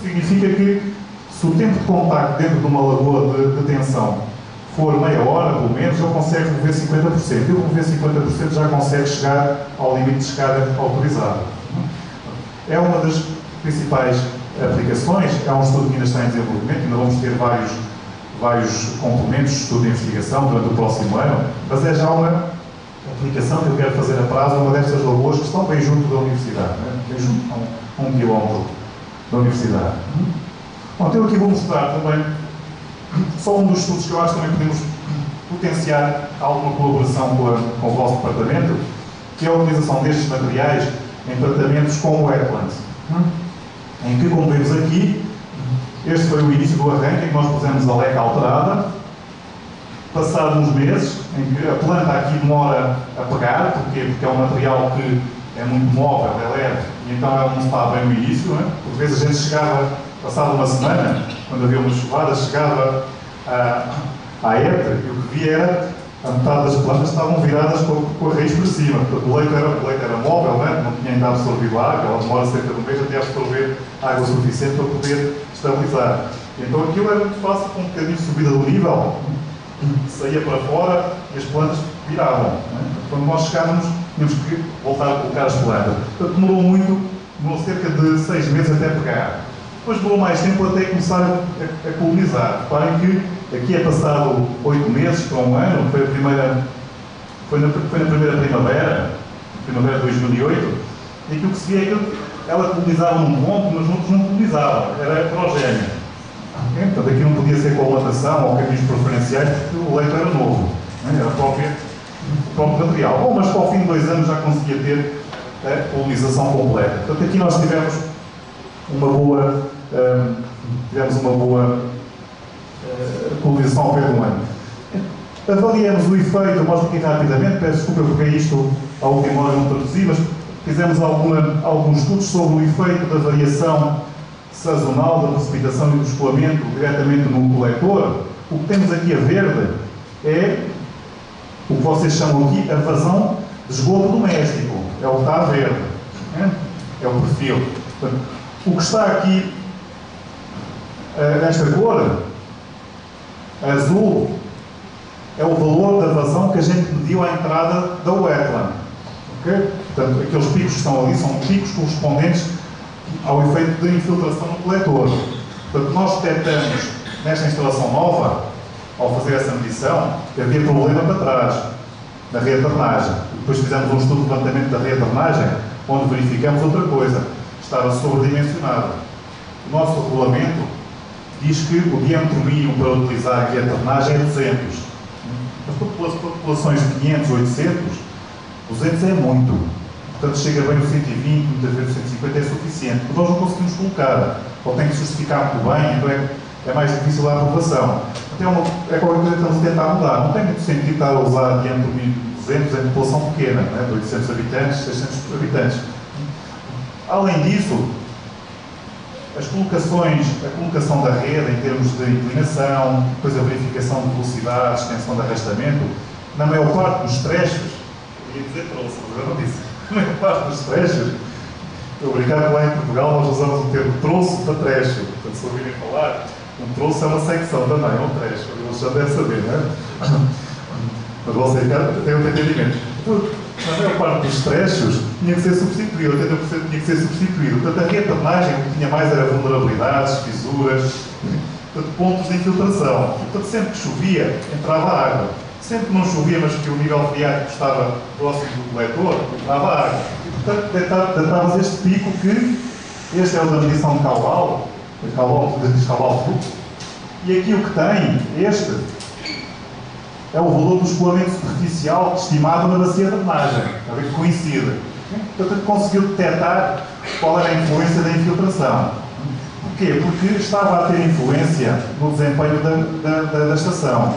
significa que se o tempo de contacto dentro de uma lagoa de tensão for meia hora, pelo menos, ele consegue remover 50%. E remover 50% já consegue chegar ao limite de descarga autorizado. É uma das principais aplicações, é um estudo que ainda está em desenvolvimento, ainda vamos ter vários componentes de estudo de investigação durante o próximo ano, mas é já uma aplicação que eu quero fazer a prazo a uma destas lagoas que estão bem junto da universidade, bem junto a 1 quilómetro da universidade. Bom, eu aqui vou mostrar também só um dos estudos que eu acho que também podemos potenciar alguma colaboração com o vosso departamento, que é a utilização destes materiais em tratamentos com wetlands, em que, como vemos aqui, este foi o início do arranque, em que nós pusemos a leca alterada. Passados uns meses, em que a planta aqui demora a pegar, porque é um material que é muito móvel, é leve, e então ela não está bem no início. Por vezes a gente chegava, passada uma semana, quando havia umas chuvadas, chegava à época e o que via era a metade das plantas estavam viradas com a raiz para cima. Portanto, o leito era móvel, não tinha ainda absorvido a água, ela demora cerca de um mês até absorver água suficiente para poder estabilizar. Então aquilo era muito fácil, com um bocadinho de subida do nível, saía para fora e as plantas viravam. Quando nós chegávamos, tínhamos que voltar a colocar as plantas. Portanto, demorou cerca de 6 meses até pegar. Depois demorou mais tempo até começar a colonizar. Reparem que aqui é passado 8 meses para um ano, foi na primeira primavera de 2008, e aquilo que se via é que ela colonizava num ponto, mas outros não colonizava, era heterogénea. Portanto, aqui não podia ser colmatação ou caminhos preferenciais, porque o leito era novo, era o próprio material. Bom, mas ao fim de 2 anos já conseguia ter a colonização completa. Portanto, aqui nós tivemos uma boa colonização ao pé do ano. Avaliamos o efeito, mostro aqui rapidamente, peço desculpa, eu peguei isto à última hora, não traduzi, mas fizemos alguns estudos sobre o efeito da variação sazonal da precipitação e do escoamento diretamente no coletor. O que temos aqui a verde é o que vocês chamam aqui a vazão de esgoto doméstico. É o que está a verde. É o perfil. Portanto, o que está aqui nesta cor azul é o valor da vazão que a gente mediu à entrada da wetland. Okay? Portanto, aqueles picos que estão ali são picos correspondentes ao efeito de infiltração no coletor. Portanto, nós detectamos nesta instalação nova, ao fazer essa medição, que havia problema para trás, na rede de drenagem. Depois fizemos um estudo de levantamento da rede de drenagem, onde verificamos outra coisa. Estava sobredimensionado. O nosso regulamento diz que o diâmetro mínimo para utilizar aqui a drenagem é 200. Mas para populações de 500, 800, 200 é muito. Portanto, chega bem o 120, muitas vezes o 150 é suficiente. Mas nós não conseguimos colocar, ou tem que se justificar muito bem, então é mais difícil a aprovação. Então é qualquer coisa que estamos a tentar mudar. Não tem muito sentido estar a usar diâmetro mínimo de 200 em população pequena, de 800 habitantes, 600 habitantes. Além disso, a colocação da rede em termos de inclinação, depois a verificação de velocidade, extensão de arrastamento, na maior parte dos trechos, eu ia dizer para você, mas eu não disse, na maior parte dos trechos, Estou a brincar que lá em Portugal nós usamos o termo troço para trecho. Portanto, se ouvirem falar, um troço é uma secção também, é um trecho. Eles já devem saber, não é? Mas você tem um entendimento. Na maior parte dos trechos tinha que ser substituído, 80% tinha que ser substituído. Portanto, a reatermagem o que tinha mais era vulnerabilidades, fissuras, portanto, pontos de infiltração. Portanto, sempre que chovia, entrava água. Sempre que não chovia, mas que o nível freático estava próximo do coletor, entrava água. E, portanto, datavas este pico que, este é o da medição de caudal, de caudal fluxo, e aqui o que tem, este, é o valor do escoamento superficial estimado na bacia de drenagem, a ver que coincide. Portanto, conseguiu detectar qual era a influência da infiltração. Porquê? Porque estava a ter influência no desempenho da estação.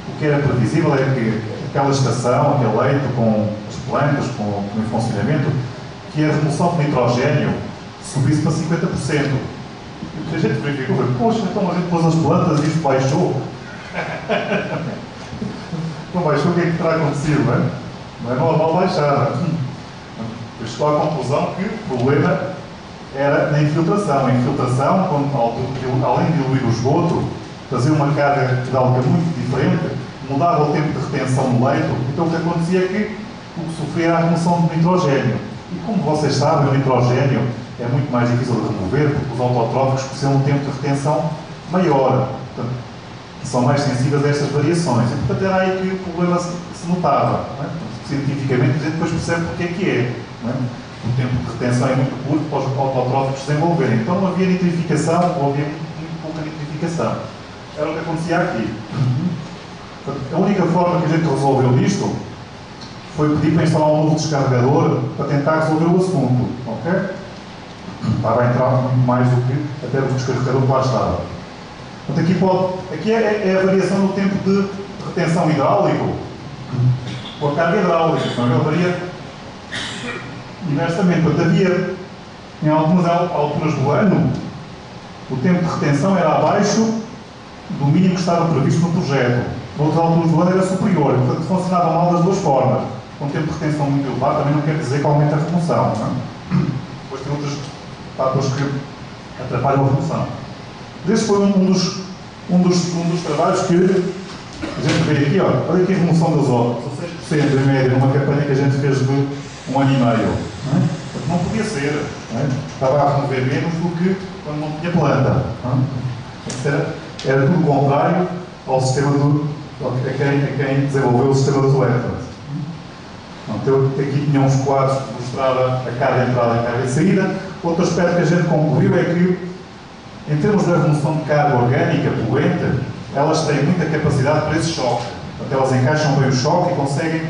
O que era previsível é que aquela estação, aquele leito com as plantas, com em funcionamento, que a remoção de nitrogênio subisse para 50%. E a gente verificou, poxa, então a gente pôs as plantas e isto baixou. Não baixou, o que é que terá acontecido, não é? Não é normal baixar. Eu chegou à conclusão que o problema era na infiltração. A infiltração, quando, além de diluir o esgoto, fazia uma carga hidráulica muito diferente, mudava o tempo de retenção no leito, então o que acontecia é que o que sofria era a remoção de nitrogênio. E como vocês sabem, o nitrogênio é muito mais difícil de remover, porque os autotróficos precisam de um tempo de retenção maior. Portanto, são mais sensíveis a estas variações. E, portanto, era aí que o problema se notava. Não é? Cientificamente, a gente depois percebe porque é que é. Não é? O tempo de retenção é muito curto para os autotróficos se desenvolverem. Então, não havia nitrificação, ou havia muito pouca nitrificação. Era o que acontecia aqui. Portanto, a única forma que a gente resolveu isto foi pedir para instalar um novo descarregador para tentar resolver o assunto. Ok? Estava a entrar muito mais do que até o descarregador que lá estava. Portanto, aqui é a variação do tempo de retenção hidráulico com a carga hidráulica. Então, ele varia inversamente. Portanto, havia, em algumas alturas do ano, o tempo de retenção era abaixo do mínimo que estava previsto no projeto. Em outras alturas do ano era superior. Portanto, funcionava mal das duas formas. Com um tempo de retenção muito elevado, também não quer dizer que aumente a remoção. Não é? Depois tem outros fatores que atrapalham a remoção. Este foi um dos trabalhos que a gente vê aqui. Olha aqui a remoção de azoto, 6% em média, numa campanha que a gente fez de 1 ano e meio. Não podia ser. Não é? Estava a remover menos do que quando não tinha planta. Não é? Era tudo contrário ao sistema a quem desenvolveu o sistema dos elétrons. Aqui tinha uns quadros que mostrava a carga de entrada e a carga de saída. Outro aspecto que a gente concluiu é que, em termos da remoção de carga orgânica poluente, elas têm muita capacidade para esse choque. Portanto, elas encaixam bem o choque e conseguem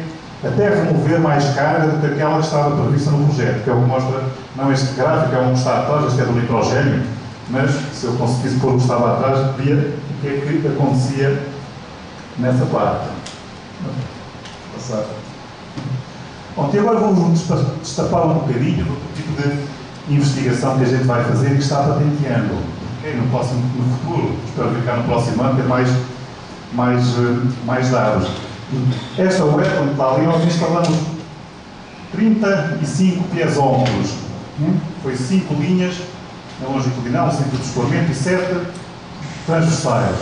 até remover mais carga do que aquela que estava prevista no projeto, que é o que mostra, não este gráfico, é um que está atrás, este é do nitrogênio, mas se eu conseguisse pôr o que estava atrás, via o que é que acontecia nessa parte. Passar. Bom, e agora vou-vos destapar um bocadinho do tipo de investigação que a gente vai fazer e que está patenteando. No futuro, espero ficar no próximo ano, ter mais dados. Esta web, quando está ali, nós instalamos 35 piezómetros. Foi 5 linhas na longitudinal, no centro de escoamento, e 7 transversais.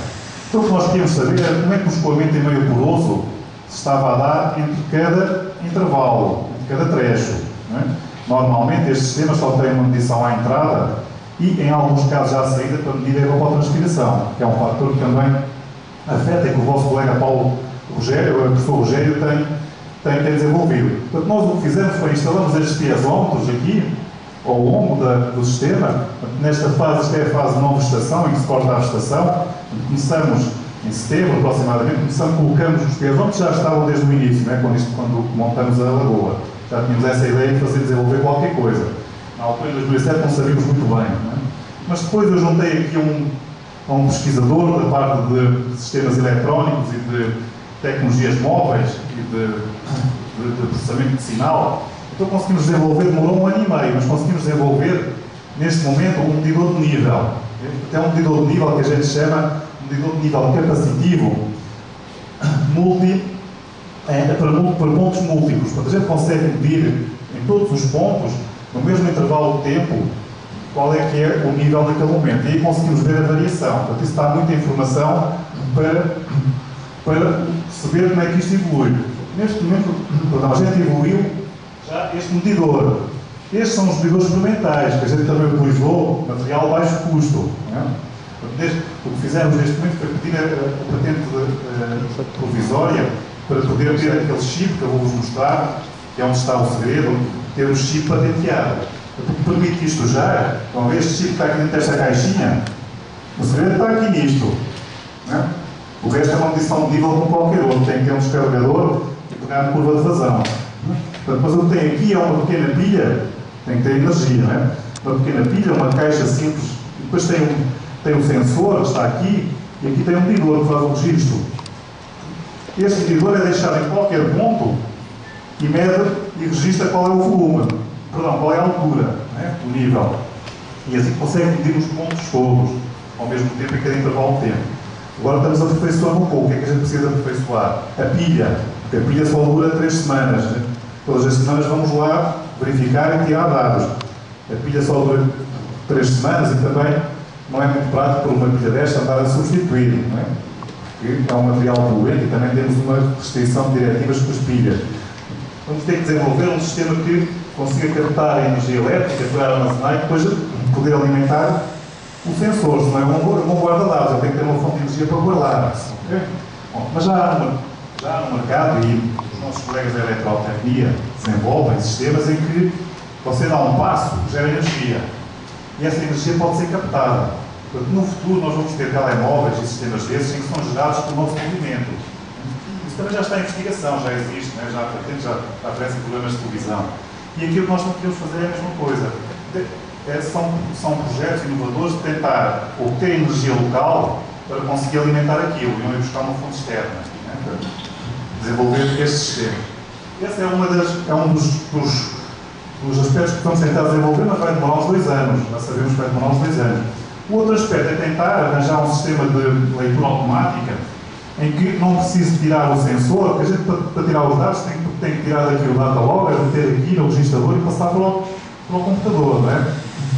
Então, o que nós queríamos saber era como é que o escoamento em meio poroso se estava a dar entre cada intervalo, entre cada trecho. Não é? Normalmente, estes sistemas só têm uma medição à entrada e, em alguns casos, já à saída para medir a evapotranspiração, que é um fator que também afeta e que o vosso colega Paulo Rogério, o professor Rogério, tem desenvolvido. Portanto, nós o que fizemos foi instalamos estes piezómetros aqui, ao longo do sistema. Nesta fase, esta é a fase de não vegetação, em que se corta a vegetação. Começamos em setembro, aproximadamente, colocamos os piezómetros, já estavam desde o início, né, quando montamos a lagoa. Já tínhamos essa ideia de fazer desenvolver qualquer coisa. Na altura, em 2007, não sabíamos muito bem. Não é? Mas depois eu juntei aqui a um pesquisador da parte de sistemas eletrónicos e de tecnologias móveis e de processamento de sinal. Então conseguimos desenvolver, demorou 1 ano e meio, mas conseguimos desenvolver, neste momento, um medidor de nível. É um medidor de nível que a gente chama de medidor de nível capacitivo para pontos múltiplos. Portanto, a gente consegue medir em todos os pontos no mesmo intervalo de tempo, qual é que é o nível naquele momento. E aí conseguimos ver a variação. Portanto, isso dá muita informação para perceber como é que isto evolui. Neste momento, a gente evoluiu já este medidor. Estes são os medidores experimentais, que a gente também utilizou, material baixo custo. Não é? O que fizemos neste momento foi pedir a patente provisória para poder ter aquele chip que eu vou-vos mostrar, que é onde está o segredo, ter um chip patenteado. O que permite isto já, então, este chip que está aqui dentro desta caixinha, o segredo está aqui nisto. Não é? O resto é uma medição de nível como qualquer outro, tem que ter um descarregador e pegar na curva de vazão. Portanto, mas o que tem aqui é uma pequena pilha, tem que ter energia, não é? Uma pequena pilha, uma caixa simples, e depois tem um sensor, que está aqui, e aqui tem um medidor que faz o registro. Este medidor é deixado em qualquer ponto e mede e registra qual é o volume, qual é a altura, né, o nível. E assim consegue medir os pontos todos, ao mesmo tempo em cada intervalo de tempo. Agora estamos aperfeiçoando um pouco. O que é que a gente precisa aperfeiçoar? A pilha, porque a pilha só dura 3 semanas. Né? Todas as semanas vamos lá verificar e tirar dados. A pilha só dura 3 semanas e também não é muito prático por uma pilha desta andar a substituir, não é? Porque é um material poluente e também temos uma restrição de diretivas com as pilhas. Vamos ter que desenvolver um sistema que consiga captar a energia elétrica para armazenar e depois poder alimentar o sensor, senão é um guarda-dados, ele tem que ter uma fonte de energia para guardar. Okay? Bom, mas já no mercado, e os nossos colegas da eletrotecnia desenvolvem sistemas em que você dá um passo, gera energia. E essa energia pode ser captada. Portanto, no futuro nós vamos ter telemóveis e sistemas desses em que são gerados por nosso movimento. Isso também já está em investigação, já existe, né? já aparecem programas de televisão. E aquilo que nós não podemos fazer é a mesma coisa. São projetos inovadores de tentar obter energia local para conseguir alimentar aquilo e não ir buscar uma fonte externa, né? Para desenvolver este sistema. Esse é um dos aspectos que estamos a tentar desenvolver, mas vai demorar uns 2 anos. Já sabemos que vai demorar uns 2 anos. O outro aspecto é tentar arranjar um sistema de leitura automática em que não precise tirar o sensor, porque a gente para tirar os dados tem que tirar daqui o data logger, meter aqui no registrador e passar para o computador, não é?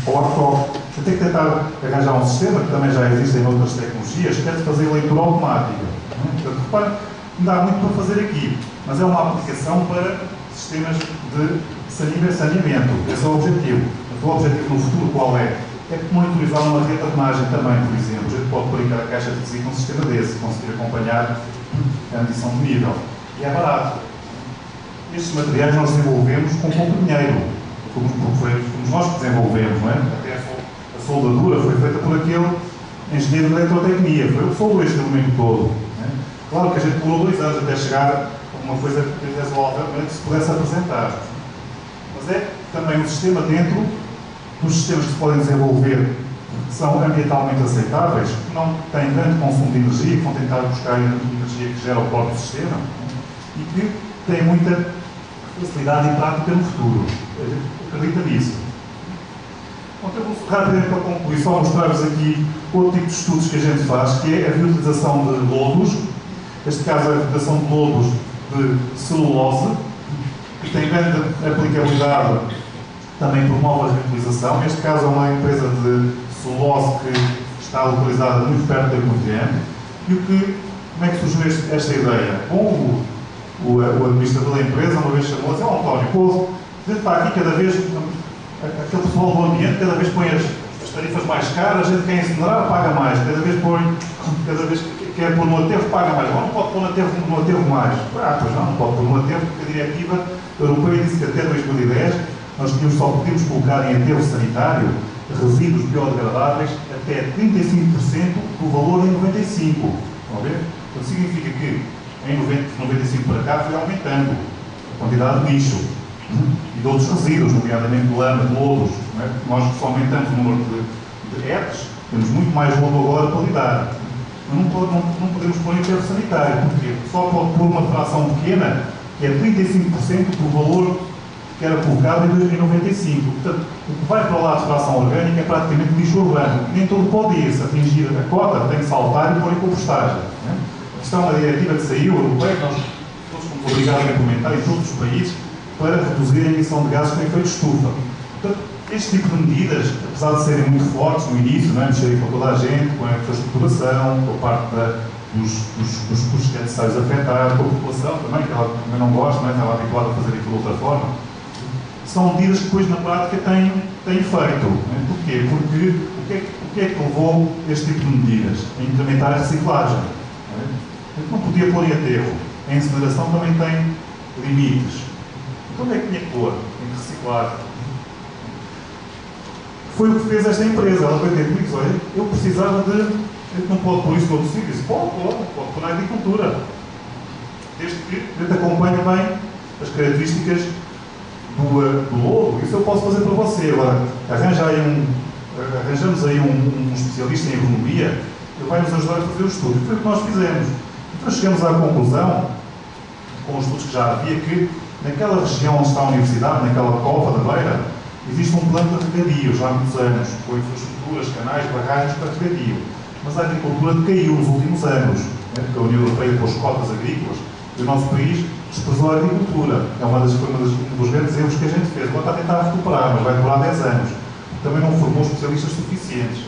Ou você tem que tentar arranjar um sistema, que também já existe em outras tecnologias, que é de fazer leitura automática. Portanto, repare, não dá muito para fazer aqui, mas é uma aplicação para sistemas de saneamento. Esse é o objetivo. O objetivo no futuro qual é? É monitorizar uma rede de armazenagem também, por exemplo. A gente pode pôr a caixa de visita um sistema desse, conseguir acompanhar a medição de nível. E é barato. Estes materiais nós desenvolvemos com pouco dinheiro. Fomos nós que desenvolvemos, não é? Até a soldadura foi feita por aquele engenheiro de eletrotecnia. Foi o que soldou este elemento todo. Não é? Claro que a gente demorou 2 anos até chegar a uma coisa que razoavelmente se pudesse apresentar. Mas é também um sistema dentro dos sistemas que se podem desenvolver que são ambientalmente aceitáveis, que não têm grande consumo de energia, que vão tentar buscar a energia que gera o próprio sistema e que têm muita facilidade e prática no futuro. A gente acredita nisso. Bom, eu vou rapidamente para concluir, só mostrar-vos aqui outro tipo de estudos que a gente faz, que é a reutilização de lodos, neste caso a reutilização de lodos de celulose, que tem grande aplicabilidade também promove a reutilização. Neste caso é uma empresa de celulose que está localizada muito perto da Covilhã. E como é que surgiu esta ideia? Bom, o administrador da empresa uma vez chamou-se, António, a gente está aqui cada vez, aquele pessoal do ambiente cada vez põe as tarifas mais caras, a gente quer incinerar, paga mais, cada vez que quer pôr no aterro, paga mais. Não pode pôr no aterro mais. Pois não pode pôr no aterro, porque a diretiva europeia disse que até 2010 nós só podíamos colocar em aterro sanitário resíduos biodegradáveis até 35% do valor em 95%. Estão a ver? Então significa que em 95 para cá foi aumentando a quantidade de lixo e de outros resíduos, nomeadamente de lama, de lodos. Não é? Nós só aumentamos o número de ETs, temos muito mais lodo agora para lidar. Mas não podemos pôr em aterro sanitário. Porquê? Só pode pôr uma fração pequena, que é 35% do valor que era colocado em 95. Portanto, o que vai para lá de fração orgânica é praticamente lixo urbano. Nem todo pode ir. Se atingir a cota, tem que saltar e pôr em compostagem. Né? Isto é uma diretiva que saiu, europeia, que nós todos fomos obrigados a implementar em todos os países para reduzir a emissão de gases com efeito estufa. Portanto, este tipo de medidas, apesar de serem muito fortes no início, não é? Mexerem com toda a gente, com a infraestruturação, com a parte dos custos que é necessários afetar, com a população também, que ela também não gosta, não é? Estava habituada a fazer aquilo de outra forma, são medidas que depois na prática têm efeito. Porquê? Porque o que é que levou este tipo de medidas? A incrementar a reciclagem. Não podia pôr em aterro. A incineração também tem limites. Então onde é que tinha que pôr? Tem que reciclar. Foi o que fez esta empresa. Ela veio ter comigo e disse: olha, eu precisava de... A gente não pode pôr isso no outro sítio. Pode pôr na agricultura. Desde que a gente acompanhe bem as características do lodo. Isso eu posso fazer para você. Agora, arranjamos aí um especialista em agronomia que vai nos ajudar a fazer o estudo. Foi o que nós fizemos. Então chegamos à conclusão, com os estudos que já havia, que naquela região onde está a universidade, naquela cova da beira, existe um plano de regadio já há muitos anos, com infraestruturas, canais, barragens para regadio. Mas a agricultura decaiu nos últimos anos, porque a União Europeia pôs cotas agrícolas e o nosso país desprezou a agricultura. É um dos grandes erros que a gente fez. Agora está a tentar recuperar, mas vai demorar 10 anos. Também não formou especialistas suficientes.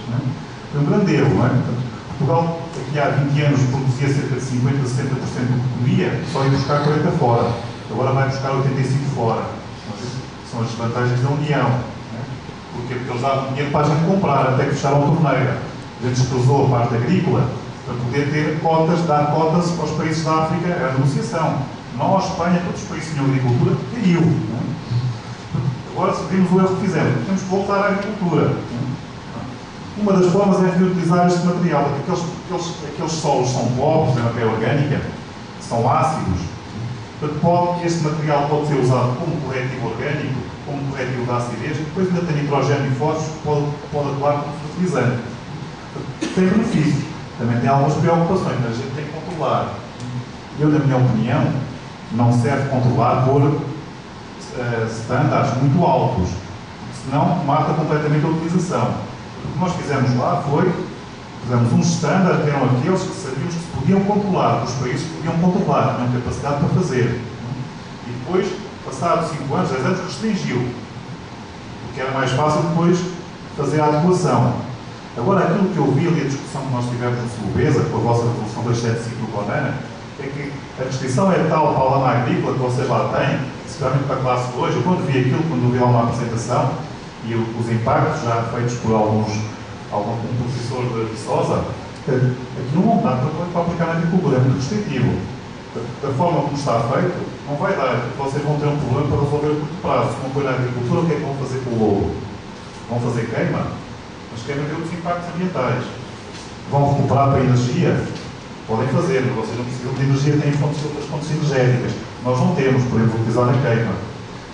Foi um grande erro. Não é? Portugal, aqui há 20 anos, produzia cerca de 50% a 60% do que comia, só ia buscar 40% fora. Agora vai buscar 85% fora. São as vantagens da União. Porque eles davam dinheiro para a gente comprar, até que fecharam a torneira. A gente desprezou a parte agrícola para poder ter cotas, dar cotas aos países da África. Era a negociação. Nós, Espanha, todos os países que tinham agricultura, caiu. Agora, se vimos o erro que fizemos, temos que voltar à agricultura. Uma das formas é reutilizar este material, porque aqueles solos são pobres, em matéria orgânica, são ácidos. Portanto, este material pode ser usado como corretivo orgânico, como corretivo de acidez, e depois ainda tem nitrogênio e fósforo, pode atuar como fertilizante. Tem benefício. Também tem algumas preocupações, mas a gente tem que controlar. Eu, na minha opinião, não serve controlar por standards muito altos, senão mata completamente a utilização. O que nós fizemos lá foi, fizemos uns standards que eram aqueles que sabíamos que se podiam controlar, os países que podiam controlar, tinham capacidade para fazer. E depois, passados 5 anos, 10 anos, restringiu, porque era mais fácil depois fazer a adequação. Agora, aquilo que eu vi ali, a discussão que nós tivemos no Solubeza, com a vossa resolução 275 do CONANA, é que a restrição é tal para a lama agrícola que vocês lá têm, especialmente para a classe de hoje. Eu, quando vi aquilo, quando vi lá uma apresentação, e os impactos já feitos por algum professor de Viçosa, aquilo não dá para aplicar na agricultura, é muito restritivo. Da forma como está feito, não vai dar. Vocês vão ter um problema para resolver a curto prazo. Se não põe na agricultura, o que é que vão fazer com o lobo? Vão fazer queima? Mas queima tem outros impactos ambientais. Vão recuperar para a energia? Podem fazer, mas vocês não precisam de energia, têm outras fontes energéticas. Nós não temos, podemos utilizar a queima.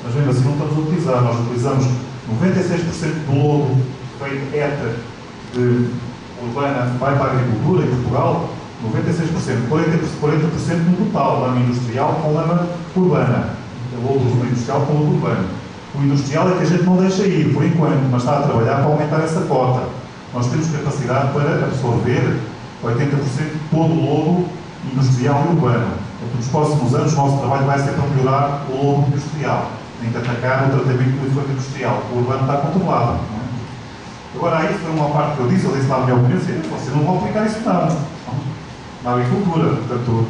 Mas mesmo assim não estamos a utilizar. Nós utilizamos 96% do lodo que vem de éter urbana vai para a agricultura em Portugal, 96%, 40% no total, lama industrial com lama urbana. É lodo industrial com lodo urbano. O industrial é que a gente não deixa ir, por enquanto, mas está a trabalhar para aumentar essa cota. Nós temos capacidade para absorver 80% de todo o lodo industrial e urbano. Então, nos próximos anos, o nosso trabalho vai ser para melhorar o lodo industrial. Tem que atacar o tratamento do efluente industrial. O urbano está controlado. Não é? Agora, aí foi uma parte que eu disse lá na minha opinião, vocês não vão aplicar isso não. Na agricultura, portanto,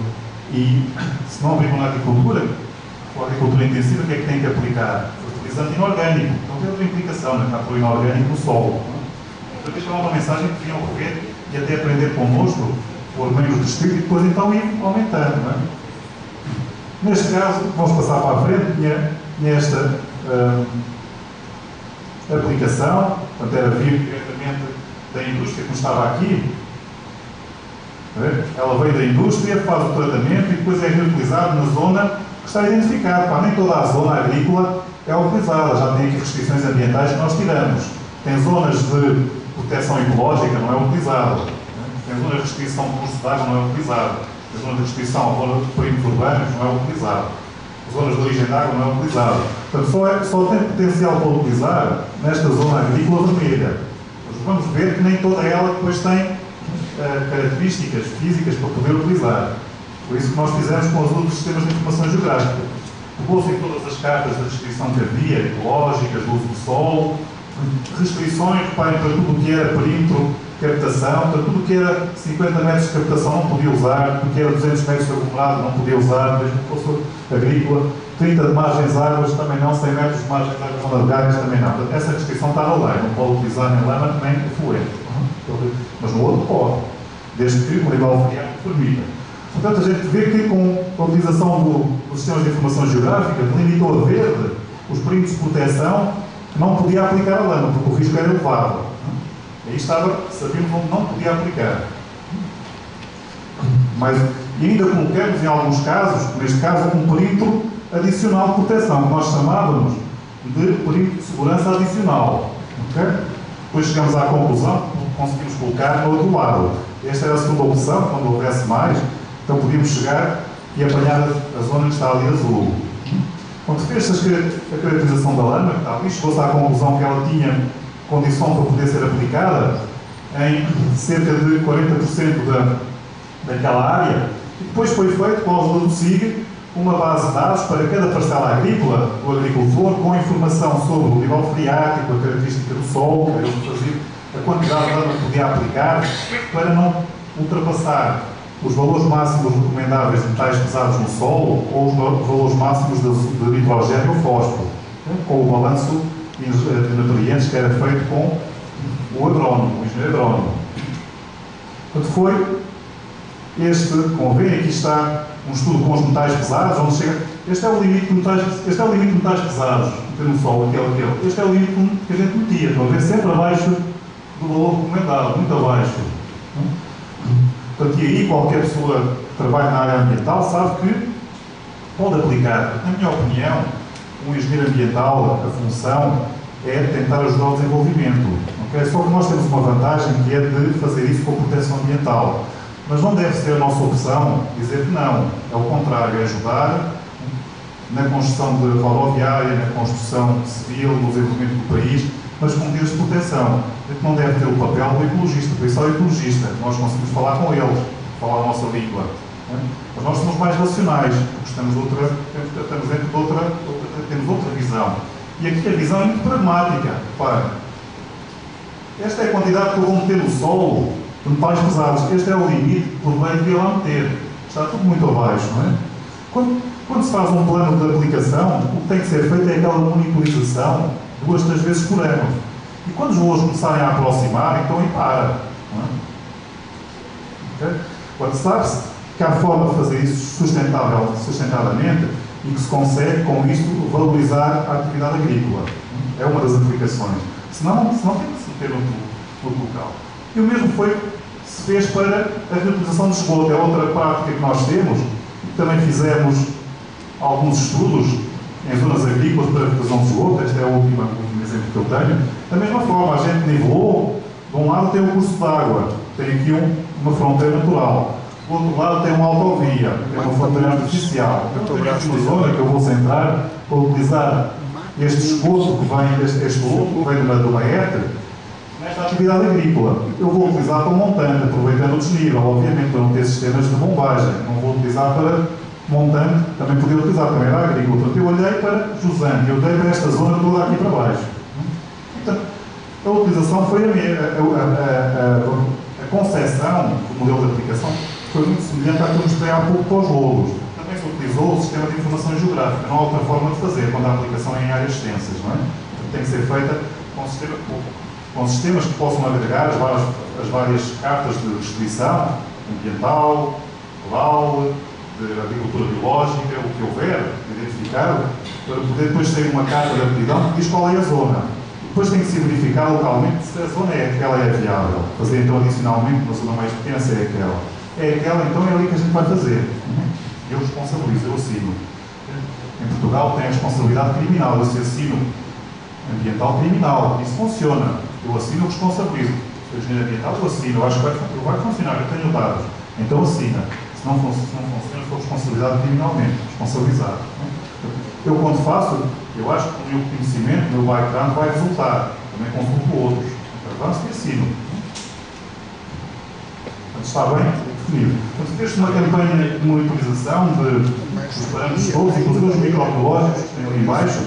e se não aplicam na agricultura, com a agricultura intensiva, o que é que tem que aplicar? Fertilizante inorgânico. Então tem outra implicação, né? Está por inorgânico no solo. Portanto, isto é uma mensagem que deviam rever e até aprender connosco, por meio do distrito, e depois então ir aumentando. Não é? Neste caso, vamos passar para a frente, tinha esta aplicação, portanto era vir diretamente da indústria, como estava aqui. Ela veio da indústria, faz o tratamento e depois é reutilizado na zona que está identificada. Nem toda a zona agrícola é utilizada, já tem aqui restrições ambientais que nós tiramos. Tem zonas de proteção ecológica, não é utilizada. Tem zonas de restrição de curso de água, não é utilizada. Tem zonas de restrição ao valor de perímetros urbanos, não é utilizada. Zonas de origem de água não é utilizada. Portanto, só tem potencial para utilizar nesta zona agrícola vermelha. Mas vamos ver que nem toda ela depois tem características físicas para poder utilizar. Por isso que nós fizemos com os outros sistemas de informação geográfica. pegou-se em todas as cartas de restrição que havia, ecológicas, do uso do solo, restrições, reparem, para tudo o que era perímetro, captação, para tudo o que era 50 metros de captação não podia usar, tudo o que era 200 metros de aglomerado não podia usar, mesmo que fosse agrícola, 30 de margens águas também não, 100 metros de margens águas não navegáveis também não. Portanto, essa restrição está na lei, não pode utilizar nem lama nem efluente. Mas no outro pode, desde que o nível friático permita. Portanto, a gente vê que com a utilização dos sistemas de informação geográfica, delimitou a verde os perímetros de proteção que não podia aplicar a lama, porque o risco era elevado. Aí estava, sabíamos onde não podia aplicar. E ainda colocamos, em alguns casos, neste caso, um perímetro adicional de proteção, que nós chamávamos de perímetro de segurança adicional. Okay? Depois chegamos à conclusão que conseguimos colocar no outro lado. Esta era a segunda opção, quando houvesse mais, então podíamos chegar e apanhar a zona que está ali azul. Quando fez a caracterização da lama, chegou-se à conclusão que ela tinha condição para poder ser aplicada em cerca de 40% daquela área, e depois foi feito, com a ajuda do SIG, uma base de dados para cada parcela agrícola do agricultor, com informação sobre o nível freático, a característica do solo, a quantidade de lama que podia aplicar, para não ultrapassar os valores máximos recomendáveis de metais pesados no solo ou os valores máximos de nitrogênio ou fósforo, com o balanço de nutrientes que era feito com o agrónomo, o engenheiro agrónomo. Portanto, foi este, como veem, aqui está um estudo com os metais pesados, onde chega. Este é o limite de metais pesados, no solo, aquele. Este é o limite que a gente metia, estão a ver, sempre abaixo do valor recomendado, muito abaixo. Portanto, e aí qualquer pessoa que trabalha na área ambiental sabe que pode aplicar. Na minha opinião, um engenheiro ambiental, a função é tentar ajudar o desenvolvimento. Okay? Só que nós temos uma vantagem que é de fazer isso com a proteção ambiental. Mas não deve ser a nossa opção dizer que não. É o contrário, é ajudar na construção de rodoviária, na construção civil, no desenvolvimento do país, mas com medidas de proteção. A gente não deve ter o papel do ecologista, por isso é o ecologista. Nós conseguimos falar com eles, falar a nossa língua. Mas nós somos mais racionais, porque temos outra visão. E aqui a visão é muito pragmática. Repare, esta é a quantidade que eu vou meter no solo de metais pesados. Este é o limite que por bem devia lá meter. Está tudo muito abaixo, não é? Quando se faz um plano de aplicação, o que tem que ser feito é aquela monitorização 2, 3 vezes por ano. E quando os valores começarem a aproximar, então aí para. Não é? Okay? Quando sabe-se que há forma de fazer isso sustentadamente e que se consegue, com isto, valorizar a atividade agrícola. É uma das aplicações. Senão tem que se meter no local. E o mesmo se fez para a reutilização de esgoto. É outra prática que nós temos. Também fizemos alguns estudos em zonas agrícolas para a reutilização de esgoto. Este é o último exemplo que eu tenho. Da mesma forma, a gente nivelou. De um lado tem o curso de água. Tem aqui uma fronteira natural. Do outro lado tem uma autovia. Tem uma fronteira artificial. Eu tenho aqui uma zona que eu vou centrar para utilizar este esgoto que vem, este lodo que vem de uma ETA, nesta atividade agrícola. Eu vou utilizar para montante, aproveitando o desnível, obviamente, para não ter sistemas de bombagem. Não vou utilizar para montante, também podia utilizar também para agrícola. Portanto, eu olhei para Jusante, eu olhei para esta zona toda aqui para baixo. Portanto, a utilização foi a concepção do modelo de aplicação foi muito semelhante à que eu mostrei há pouco para os lodos. Também se utilizou o sistema de informação geográfica, não há outra forma de fazer quando a aplicação é em áreas extensas, não é? Tem que ser feita com sistemas que possam agregar as várias cartas de restrição ambiental, rural, de agricultura biológica, o que houver, identificado, para poder depois ter uma carta de aptidão que diz qual é a zona. Depois tem que se verificar localmente se a zona é viável. Fazer então adicionalmente uma zona mais pequena se é aquela. É aquela, então é ali que a gente vai fazer. Eu responsabilizo, eu assino. Em Portugal tem a responsabilidade criminal, eu assino ambiental criminal. Isso funciona. Eu assino, eu responsabilizo. Se eu engenheiro ambiental, eu assino. Eu acho que vai funcionar, eu tenho dados. Então assina. Se não funciona, estou responsabilizado criminalmente. Responsabilizado. Eu quando faço, eu acho que o meu conhecimento, o meu background vai resultar. Também consulto outros. Avanço e assino. Está bem? definido. Portanto, fez-se uma campanha de monitorização dos parâmetros todos, inclusive os microbiológicos que têm ali embaixo,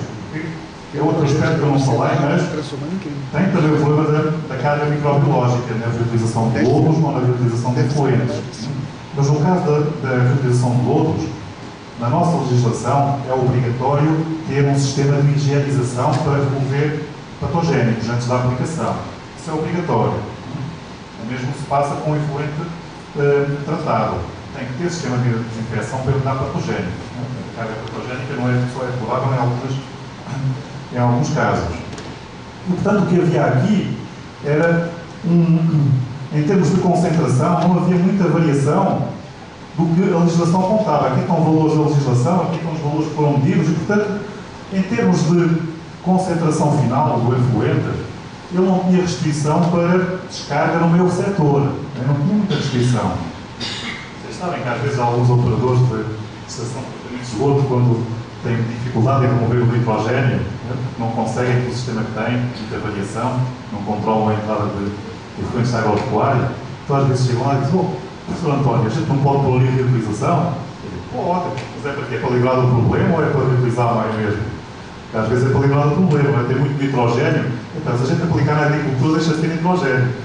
que é outro aspecto que eu não falei, mas tem também o problema da carga microbiológica, na reutilização de lodos ou na reutilização de efluentes. Mas no caso da reutilização de lodos, na nossa legislação é obrigatório ter um sistema de higienização para remover patogénicos antes da aplicação. Isso é obrigatório. O mesmo se passa com o efluente tratado. Tem que ter sistema de desinfecção para evitar patogénicos. A carga patogénica não é só provável em alguns casos. E, portanto, o que havia aqui era, em termos de concentração, não havia muita variação do que a legislação apontava. Aqui estão os valores da legislação, aqui estão os valores que foram medidos e, portanto, em termos de concentração final do efluente, ele não tinha restrição para descarga no meu setor. Não tinha muita restrição. Vocês sabem que às vezes alguns operadores de estação de esgoto, quando têm dificuldade em remover o nitrogênio, não conseguem, pelo sistema que têm, muita variação, não controlam a entrada de efluentes de água pecuária, então às vezes chegam lá e dizem: professor António, a gente não pode pôr ali a reutilização? Pode, mas é para quê? É para livrar do problema ou é para reutilizar mais mesmo? Porque às vezes é para livrar do problema, tem muito nitrogênio, então se a gente aplicar na agricultura deixa de ter nitrogênio.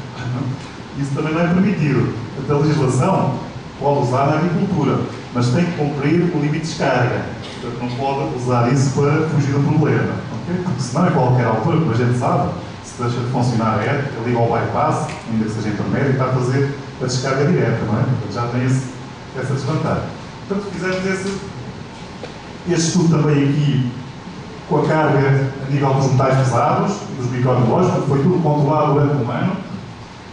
Isso também não é permitido. A legislação pode usar na agricultura, mas tem que cumprir o limite de descarga. Portanto, não pode usar isso para fugir do problema. Okay? Porque senão, em qualquer altura, como a gente sabe, se deixa de funcionar a elétrica, liga ao bypass, ainda que seja intermédio, e está a fazer a descarga direta, não é? Portanto, já tem essa desvantagem. Portanto, fizemos este estudo também aqui com a carga a nível dos metais pesados e dos microbiológicos, foi tudo controlado durante um ano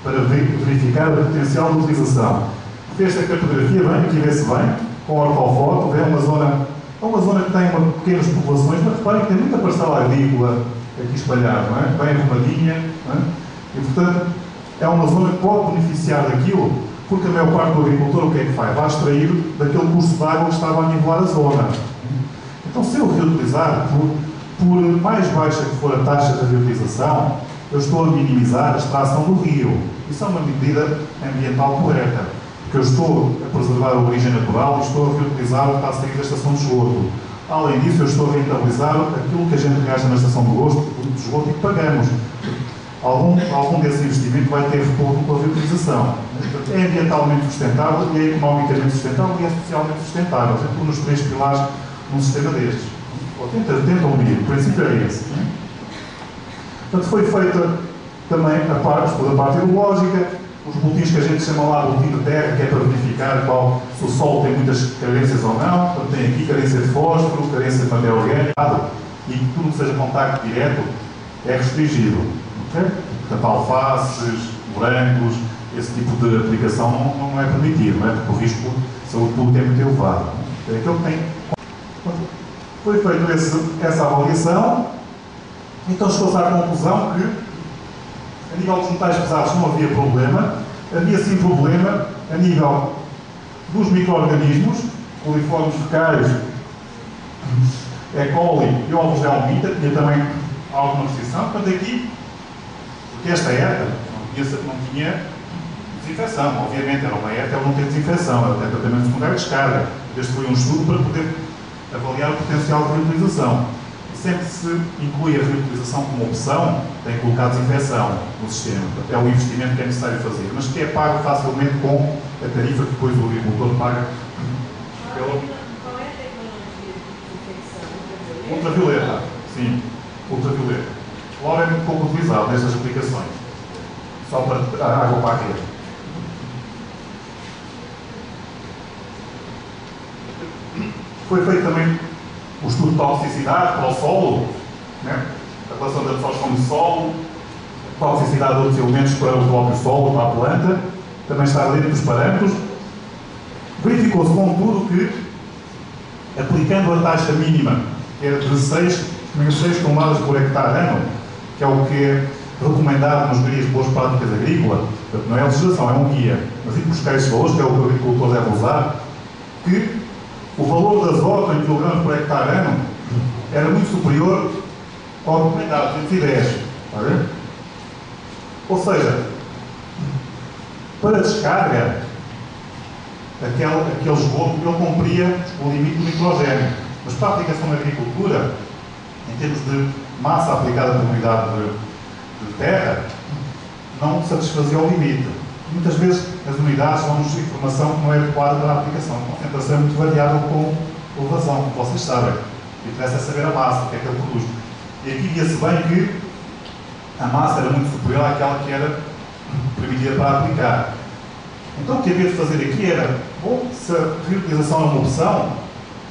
para verificar o potencial de utilização. Fez esta cartografia bem, aqui vê-se bem, com a ortofoto, é uma zona que tem pequenas populações, mas reparem que tem muita parcela agrícola aqui espalhada, não é? Bem arrumadinha, não é? E, portanto, é uma zona que pode beneficiar daquilo, porque a maior parte do agricultor o que é que faz? Vai extrair daquele curso de água que estava a nivelar a zona. Então, se eu reutilizar, por mais baixa que for a taxa de reutilização, eu estou a minimizar a extração do rio. Isso é uma medida ambiental correta, porque eu estou a preservar a origem natural e estou a reutilizar o que está a sair da estação de esgoto. Além disso, eu estou a rentabilizar aquilo que a gente gasta na estação de esgoto e que pagamos. Algum desse investimento vai ter retorno com a reutilização. É ambientalmente sustentável, e é economicamente sustentável e é socialmente sustentável. Sempre nos 3 pilares num sistema destes. Tentam medir, o princípio é esse. Portanto, foi feita também a parte hidrológica, os boletins que a gente chama lá boletim de terra, que é para verificar se o solo tem muitas carências ou não. Portanto, tem aqui carência de fósforo, carência de matéria orgânica, e tudo que seja contacto direto é restringido. Okay? Portanto, alfaces, morangos, esse tipo de aplicação não é permitido, não é? Porque o risco de saúde pública é muito elevado. É aquilo que tem. Foi feita essa avaliação, então chegou-se à conclusão que, a nível dos metais pesados, não havia problema, havia sim problema a nível dos micro-organismos, coliformes fecais, E. coli e ovos de almita, tinha também alguma restrição. Portanto, aqui, porque esta ETA não tinha desinfecção, obviamente, era uma ETA, ela não tem desinfecção, ela tem tratamento secundário de descarga. Este foi um estudo para poder avaliar o potencial de reutilização. E sempre se inclui a reutilização como opção, tem que colocar desinfecção no sistema. Portanto, é um investimento que é necessário fazer, mas que é pago facilmente com a tarifa que depois o agricultor paga pela... Qual é a tecnologia de desinfecção? Ultravioleta, sim, ultravioleta. O óleo é muito pouco utilizado nestas aplicações, só para a água para a rede. Foi feito também o estudo de toxicidade para o solo, né? A relação da absorção do solo, toxicidade de outros elementos para o próprio solo, para a planta, também está dentro dos parâmetros. Verificou-se, contudo, que, aplicando a taxa mínima, que era de 6 toneladas por hectare ano, que é o que é recomendado nos guias de boas práticas agrícolas, portanto, não é a legislação, é um guia, mas ir buscar esses valores, que é o que o agricultor deve usar, que o valor de azoto em kg por hectare ano era muito superior ao recomendado, 210. Está a ver? Ou seja, para descarga, aquele esgoto ele cumpria o limite do nitrogênio. Mas para a aplicação na agricultura, em termos de massa aplicada por unidade de terra, não satisfazia o limite. Muitas vezes as unidades dão-nos informação que não é adequada para a aplicação. A concentração é muito variável com a vazão, como vocês sabem. E interessa saber a massa, o que é que ele produz. E aqui via-se bem que a massa era muito superior àquela que era permitida para aplicar. Então o que havia de fazer aqui era, bom, se a reutilização é uma opção,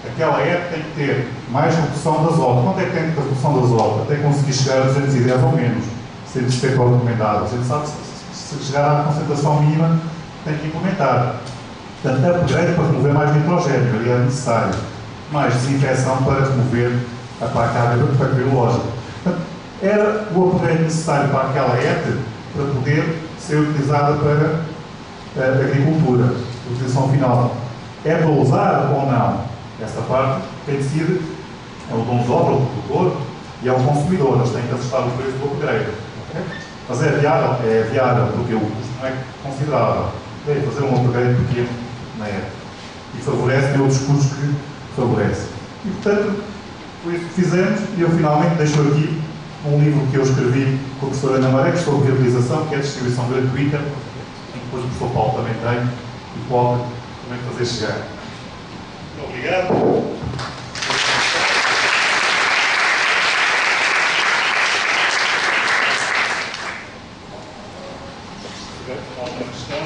aquela época tem que ter mais redução de azoto. Quanto é que tem de redução de azoto? Até conseguir chegar a 210 ou menos, sendo respeito ao recomendado. A gente sabe que se chegar à concentração mínima, tem que implementar. Portanto, upgrade para remover mais nitrogênio, ali é necessário. Mais desinfecção para remover a placa bacteriológica. Portanto, era o upgrade necessário para aquela época para poder ser utilizada para a agricultura, a utilização final. É para usar ou não? Esta parte quem decide é o dono de obra, o produtor e é o consumidor. Eles têm que ajustar o preço do upgrade. Okay? Mas é viável porque o custo não é considerável. É fazer um upgrade pequeno na época. E favorece, tem outros custos que favorecem. E portanto, foi isso que fizemos e eu finalmente deixo aqui um livro que eu escrevi com a professora Ana Mareques sobre reutilização, que é a distribuição gratuita, e depois o professor Paulo também tem e pode também fazer chegar. Obrigado. Alguma questão?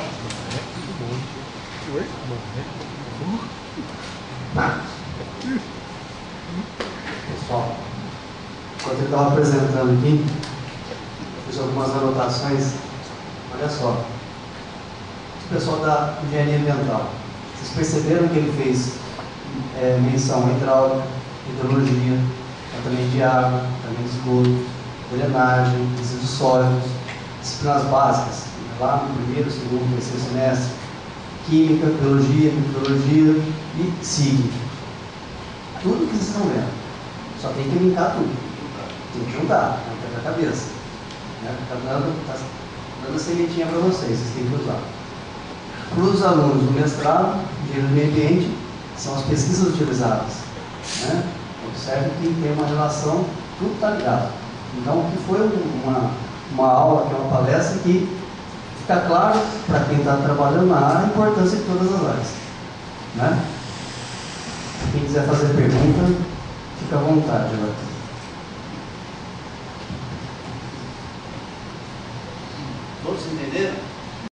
Pessoal, enquanto eu estava apresentando aqui, fiz algumas anotações. Olha só, o pessoal da engenharia ambiental, vocês perceberam que ele fez menção à hidráulica, hidrologia, tratamento de água, tratamento de esgoto, drenagem, resíduos sólidos, disciplinas básicas, lá no primeiro, segundo, terceiro semestre, química, biologia, microbiologia e SIG. Tudo que vocês estão vendo. Só tem que linkar tudo. Tem que juntar, não tem na cabeça. Está dando a sementinha para vocês têm que usar. Para os alunos do mestrado, engenharia do meio ambiente, são as pesquisas utilizadas. Né? Observe que tem uma relação, tudo está ligado. Então, que foi uma aula, que é uma palestra que fica claro para quem está trabalhando na área a importância de todas as áreas. Né? Quem quiser fazer pergunta, fica à vontade. Né? Todos entenderam?